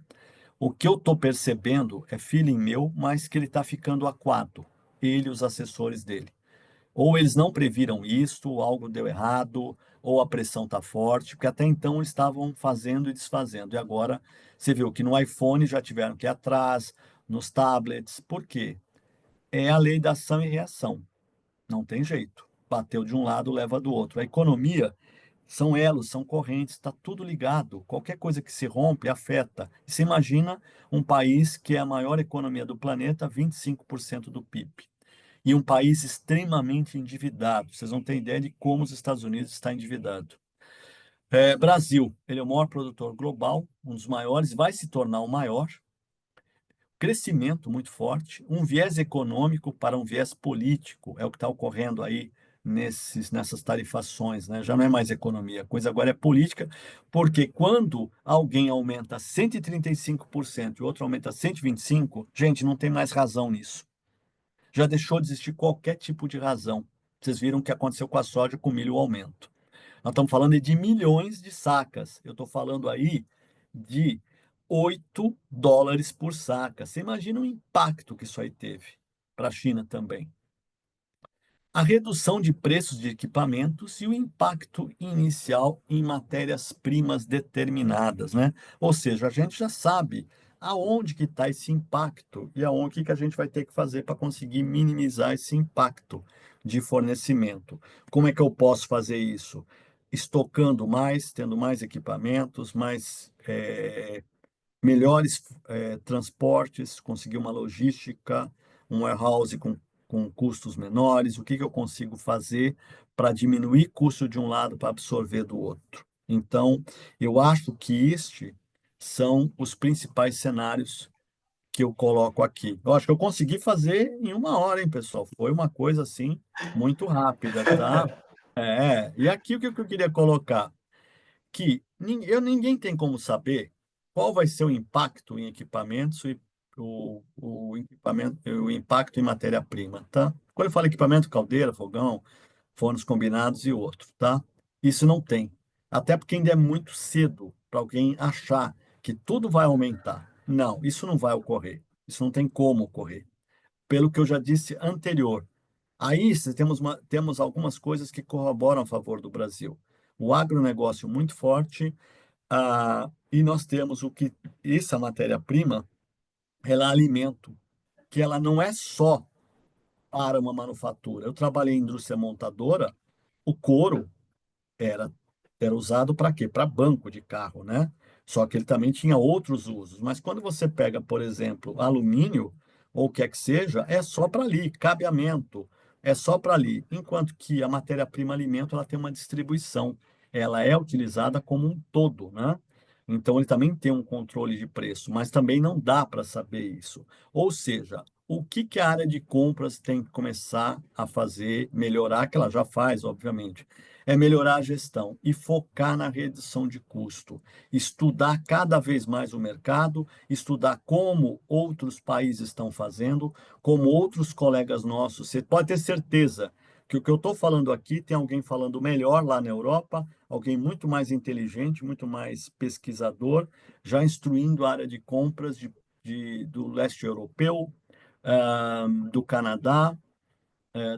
O que eu estou percebendo é feeling meu, mas que ele está ficando aquado, ele e os assessores dele. Ou eles não previram isso, ou algo deu errado, ou a pressão está forte, porque até então eles estavam fazendo e desfazendo. E agora você viu que no iPhone já tiveram que ir atrás, nos tablets. Por quê? É a lei da ação e reação. Não tem jeito. Bateu de um lado, leva do outro. A economia são elos, são correntes, está tudo ligado. Qualquer coisa que se rompe afeta. E você imagina um país que é a maior economia do planeta, 25% do PIB. E um país extremamente endividado. Vocês não têm ideia de como os Estados Unidos está endividado. Brasil, ele é o maior produtor global, um dos maiores, vai se tornar o maior. Crescimento muito forte, um viés econômico para um viés político, é o que está ocorrendo aí nessas tarifações, né? Já não é mais economia, a coisa agora é política, porque quando alguém aumenta 135% e o outro aumenta 125%, gente, não tem mais razão nisso. Já deixou de existir qualquer tipo de razão. Vocês viram o que aconteceu com a soja, com o milho, o aumento. Nós estamos falando de milhões de sacas. Eu estou falando aí de US$ 8 por saca. Você imagina o impacto que isso aí teve para a China também. A redução de preços de equipamentos e o impacto inicial em matérias-primas determinadas, né? Ou seja, a gente já sabe aonde que está esse impacto e aonde que a gente vai ter que fazer para conseguir minimizar esse impacto de fornecimento. Como é que eu posso fazer isso? Estocando mais, tendo mais equipamentos, melhores transportes, conseguir uma logística, um warehouse com custos menores, o que eu consigo fazer para diminuir custo de um lado para absorver do outro. Então, eu acho que estes são os principais cenários que eu coloco aqui. Eu acho que eu consegui fazer em 1 hora, hein, pessoal? Foi uma coisa assim muito rápida, tá? E aqui o que eu queria colocar? Que ninguém tem como saber qual vai ser o impacto em equipamentos e o impacto em matéria-prima, tá? Quando eu falo equipamento, caldeira, fogão, fornos combinados e outros, tá? Isso não tem. Até porque ainda é muito cedo para alguém achar que tudo vai aumentar. Não, isso não vai ocorrer. Isso não tem como ocorrer. Pelo que eu já disse anterior, aí temos algumas coisas que corroboram a favor do Brasil. O agronegócio muito forte, e nós temos essa matéria-prima, ela é alimento, que ela não é só para uma manufatura. Eu trabalhei em indústria montadora, o couro era, era usado para quê? Para banco de carro, né? Só que ele também tinha outros usos. Mas quando você pega, por exemplo, alumínio, ou o que é que seja, é só para ali, cabeamento, é só para ali. Enquanto que a matéria-prima alimento, ela tem uma distribuição, ela é utilizada como um todo, né? Então ele também tem um controle de preço, mas também não dá para saber isso. Ou seja, o que a área de compras tem que começar a fazer, melhorar, que ela já faz, obviamente, é melhorar a gestão e focar na redução de custo, estudar cada vez mais o mercado, estudar como outros países estão fazendo, como outros colegas nossos. Você pode ter certeza que o que eu estou falando aqui tem alguém falando melhor lá na Europa, alguém muito mais inteligente, muito mais pesquisador, já instruindo a área de compras do leste europeu, do Canadá,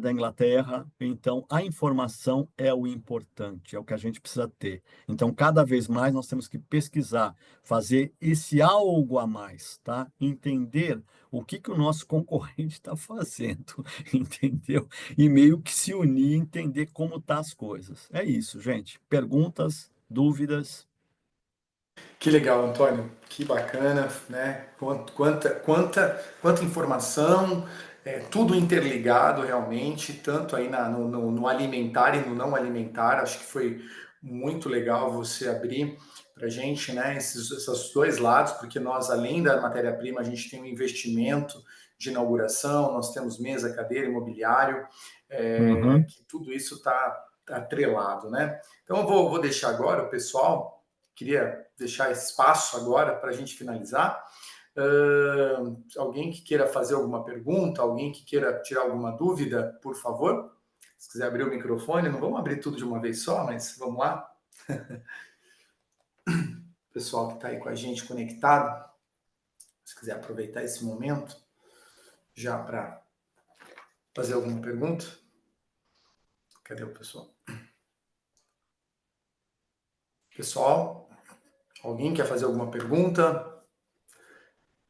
da Inglaterra. Então, a informação é o importante, é o que a gente precisa ter. Então, cada vez mais nós temos que pesquisar, fazer esse algo a mais, tá? Entender o que o nosso concorrente está fazendo, entendeu? E meio que se unir, entender como tá as coisas. É isso, gente. Perguntas, dúvidas?
Que legal, Antônio. Que bacana, né? Quanta informação, tudo interligado realmente, tanto aí no alimentar e no não alimentar. Acho que foi muito legal você abrir para a gente, né? Esses dois lados, porque nós, além da matéria-prima, a gente tem um investimento de inauguração, nós temos mesa, cadeira, imobiliário,
Uhum.
que tudo isso está atrelado, né? Então eu vou deixar agora o pessoal. Queria deixar espaço agora para a gente finalizar. Alguém que queira fazer alguma pergunta, alguém que queira tirar alguma dúvida, por favor. Se quiser abrir o microfone, não vamos abrir tudo de uma vez só, mas vamos lá. Pessoal que está aí com a gente conectado, se quiser aproveitar esse momento já para fazer alguma pergunta. Cadê o pessoal? Pessoal, alguém quer fazer alguma pergunta?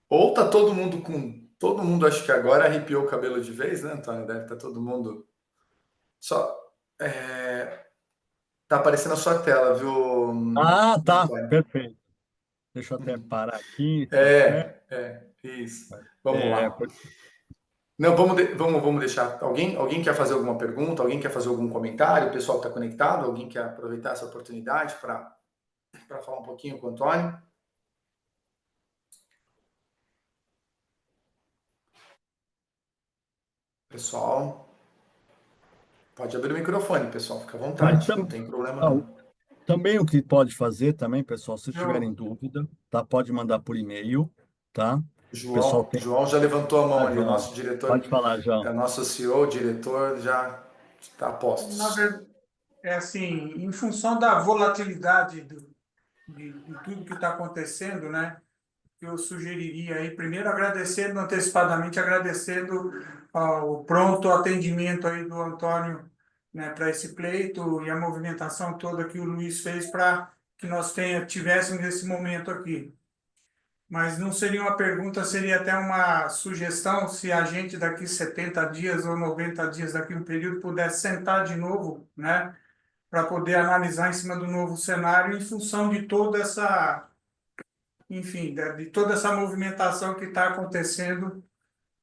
Ou tá todo mundo com. Todo mundo, acho que agora arrepiou o cabelo de vez, né, Antônio? Deve estar todo mundo. Só. Tá aparecendo a sua tela, viu,
Ah, tá,
Antônio?
perfeito. Deixa eu até parar aqui, tá certo?
Isso. Vamos
É,
lá. Não, vamos deixar. Alguém quer fazer alguma pergunta? Alguém quer fazer algum comentário? O pessoal que está conectado? Alguém quer aproveitar essa oportunidade para falar um pouquinho com o Antônio? Pessoal. Pode abrir o microfone, pessoal, fica à
Mas
vontade, não tem problema
ah,
não.
também o que pode fazer também, pessoal, se tiverem
João,
dúvida, tá? Pode mandar por e-mail, tá? O pessoal
João,
tem.
João já levantou a mão
Ah,
ali, o
João,
nosso diretor,
pode falar, João.
nosso CEO, diretor, já está a
na
postos.
verdade, é assim, em função da volatilidade de tudo que está acontecendo, né? Eu sugeriria aí, primeiro agradecendo antecipadamente, agradecendo ao pronto atendimento aí do Antônio, né, para esse pleito e a movimentação toda que o Luiz fez para que nós tivéssemos esse momento aqui. Mas não seria uma pergunta, seria até uma sugestão, se a gente daqui 70 dias ou 90 dias, daqui um período, pudesse sentar de novo, né, para poder analisar em cima do novo cenário em função de toda essa, enfim, de toda essa movimentação que está acontecendo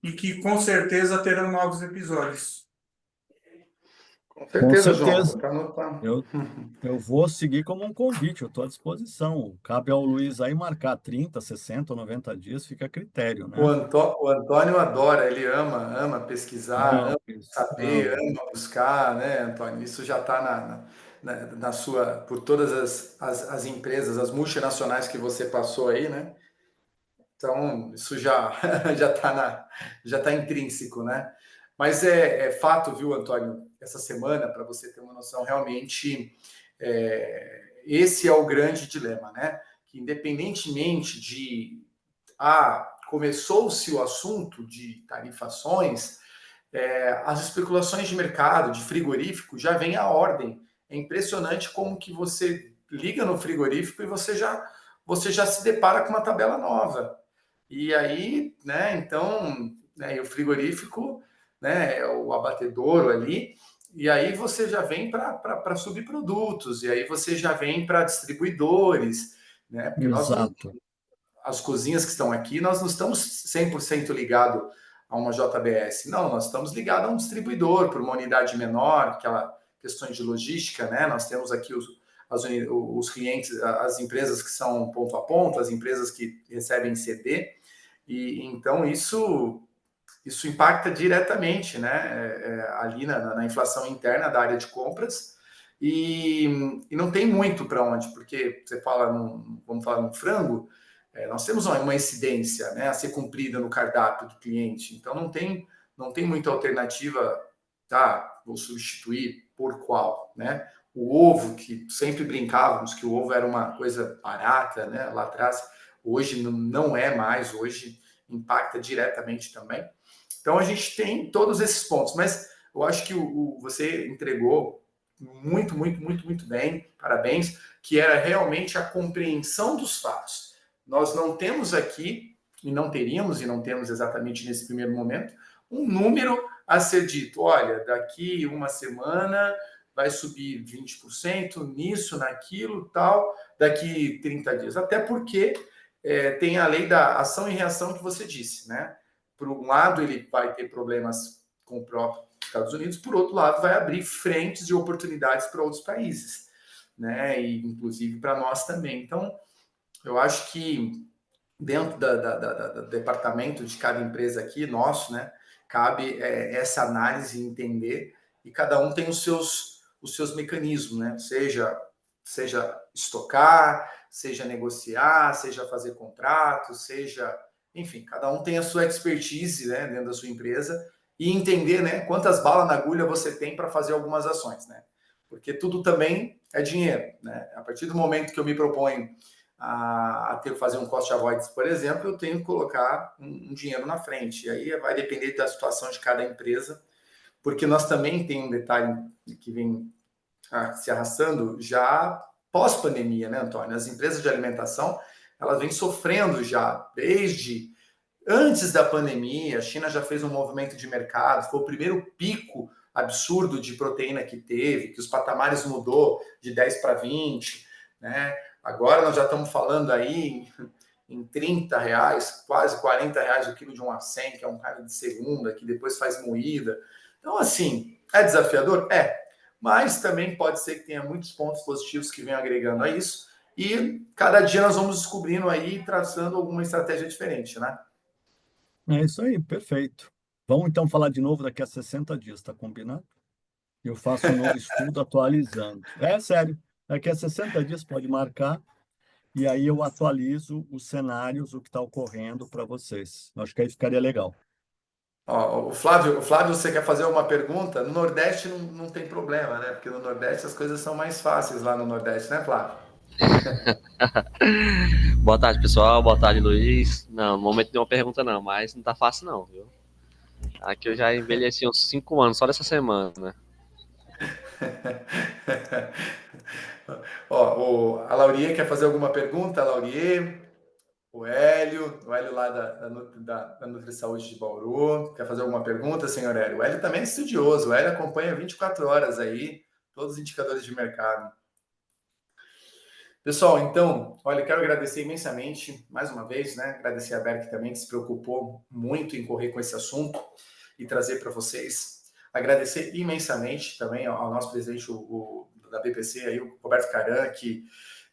e que com certeza terão novos episódios.
Com
Com
certeza, João.
certeza.
Tá no- tá-
Eu, eu vou seguir como um convite, eu estou à disposição. Cabe ao Luiz aí marcar 30, 60 ou 90 dias, fica a critério, né?
O Antônio adora, ele ama pesquisar,
Não,
ama
isso,
saber,
não.
ama buscar, né, Antônio? Isso já está na sua, por todas as empresas, as multinacionais que você passou aí, né? Então, isso já já está já tá intrínseco, né? Mas é fato, viu, Antônio? Essa semana, para você ter uma noção, realmente esse é o grande dilema, né? Que independentemente de começou-se o assunto de tarifações, as especulações de mercado, de frigorífico, já vem à ordem. É impressionante como que você liga no frigorífico e você já se depara com uma tabela nova. E aí, né, então, né, o frigorífico, né, é o abatedouro ali, e aí você já vem para subprodutos, e aí você já vem para distribuidores, né, porque nós não,
Exato.
as cozinhas que estão aqui, nós não estamos 100% ligados a uma JBS, não, nós estamos ligados a um distribuidor, por uma unidade menor, aquela questões de logística, né, nós temos aqui os clientes, as empresas que são ponto a ponto, as empresas que recebem CD, e então isso impacta diretamente, né, ali na inflação interna da área de compras, e não tem muito para onde, porque você fala, vamos falar num frango, nós temos uma incidência, né, a ser cumprida no cardápio do cliente, então não tem muita alternativa, tá, vou substituir por qual, né? O ovo, que sempre brincávamos que o ovo era uma coisa barata, né, lá atrás, hoje não é mais, hoje impacta diretamente também. Então a gente tem todos esses pontos, mas eu acho que você entregou muito, muito, muito, muito bem, parabéns, que era realmente a compreensão dos fatos. Nós não temos aqui, e não teríamos, e não temos exatamente nesse primeiro momento, um número a ser dito, olha, daqui uma semana vai subir 20% nisso, naquilo, tal, daqui 30 dias. Até porque tem a lei da ação e reação que você disse, né? Por um lado, ele vai ter problemas com o próprio Estados Unidos, por outro lado, vai abrir frentes de oportunidades para outros países, né? E inclusive para nós também. Então, eu acho que dentro do departamento de cada empresa aqui, nosso, né? Cabe essa análise e entender, e cada um tem os seus mecanismos, né? Seja estocar, seja negociar, seja fazer contrato, seja, enfim, cada um tem a sua expertise, né, dentro da sua empresa, e entender, né, quantas balas na agulha você tem para fazer algumas ações, né? Porque tudo também é dinheiro, né? A partir do momento que eu me proponho a ter que fazer um cost avoidance, por exemplo, eu tenho que colocar um dinheiro na frente. E aí vai depender da situação de cada empresa, porque nós também tem um detalhe que vem se arrastando já pós-pandemia, né, Antônio? As empresas de alimentação, elas vêm sofrendo já desde antes da pandemia. A China já fez um movimento de mercado, foi o primeiro pico absurdo de proteína que teve, que os patamares mudou de 10 para 20, né? Agora nós já estamos falando aí em R$ 30, quase R$ 40 o quilo de um acém, que é um carne de segunda, que depois faz moída. Então, assim, é desafiador? É. Mas também pode ser que tenha muitos pontos positivos que venham agregando a isso. E cada dia nós vamos descobrindo aí, traçando alguma estratégia diferente, né?
É isso aí, perfeito. Vamos então falar de novo daqui a 60 dias, tá combinado? Eu faço um novo estudo atualizando. É sério, daqui a 60 dias pode marcar, e aí eu atualizo os cenários, o que está ocorrendo para vocês. Acho que aí ficaria legal.
Ó, o Flávio, você quer fazer uma pergunta? No Nordeste não tem problema, né? Porque no Nordeste as coisas são mais fáceis lá no Nordeste, né, Flávio?
Boa tarde, pessoal. Boa tarde, Luiz. Não, no momento não uma pergunta não, mas não tá fácil não, viu? Aqui eu já envelheci uns 5 anos só dessa semana.
Ó, a Laurie quer fazer alguma pergunta? A Laurie, o Hélio lá da NutriSaúde de Bauru, quer fazer alguma pergunta, senhor Hélio? O Hélio também é estudioso, o Hélio acompanha 24 horas aí, todos os indicadores de mercado. Pessoal, então, olha, eu quero agradecer imensamente, mais uma vez, né? Agradecer a Berk também, que se preocupou muito em correr com esse assunto e trazer para vocês. Agradecer imensamente também ao nosso presidente da BPC, aí, o Roberto Caran, que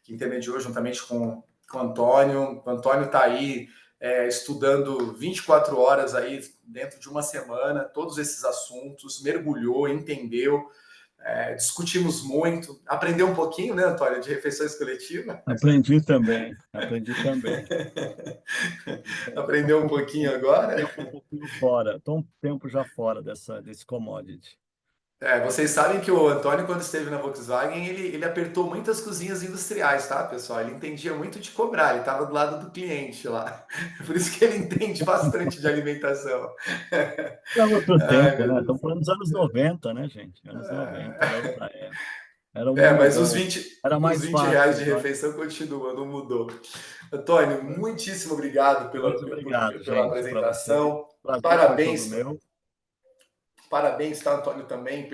intermediou juntamente com o Antônio. O Antônio está aí estudando 24 horas aí dentro de uma semana, todos esses assuntos, mergulhou, entendeu. Discutimos muito, aprendeu um pouquinho, né, Antônio, de refeições coletivas?
Aprendi também, aprendi também.
Aprendeu um pouquinho agora?
Estou um pouquinho fora, estou um tempo já fora desse commodity.
Vocês sabem que o Antônio, quando esteve na Volkswagen, ele apertou muitas cozinhas industriais, tá, pessoal? Ele entendia muito de cobrar, ele estava do lado do cliente lá. Por isso que ele entende bastante de alimentação.
Era outro
Ai,
tempo,
meu
né?
Deus.
Estamos falando dos anos 90, né, gente? Anos 90, era outra época. Era um
Mas
mundo,
os 20,
era
os
mais
20 reais de
fácil.
refeição continuam, não mudou. Antônio, muitíssimo obrigado
Muito obrigado,
pela
gente, para vocês.
apresentação.
O prazer foi todo
Parabéns.
meu.
Parabéns, tá, Antônio, também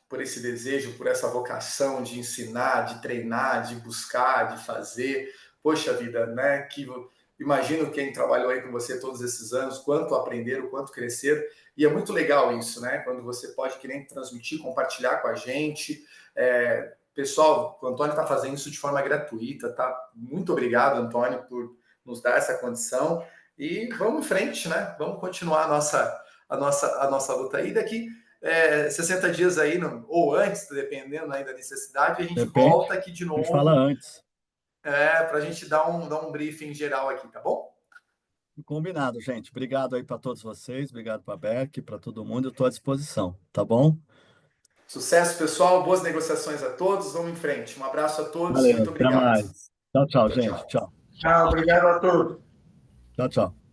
por esse desejo, por essa vocação de ensinar, de treinar, de buscar, de fazer. Poxa vida, né? Imagino quem trabalhou aí com você todos esses anos, quanto aprenderam, quanto cresceram. E é muito legal isso, né? Quando você pode querer transmitir, compartilhar com a gente. Pessoal, o Antônio está fazendo isso de forma gratuita, tá? Muito obrigado, Antônio, por nos dar essa condição. E vamos em frente, né? Vamos continuar a nossa luta aí. Daqui 60 dias aí, ou antes, dependendo aí da necessidade, a gente
Depende,
volta aqui de
a
novo.
gente fala antes.
Para a gente dar um briefing geral aqui, tá bom?
Combinado, gente. Obrigado aí para todos vocês, obrigado para a Beck, para todo mundo. Eu estou à disposição, tá bom?
Sucesso, pessoal. Boas negociações a todos. Vamos em frente. Um abraço a todos.
Valeu,
Muito
até
obrigado.
mais. Tchau, tchau,
Tchau,
gente.
tchau.
Tchau.
Tchau, obrigado a todos.
Tchau, tchau.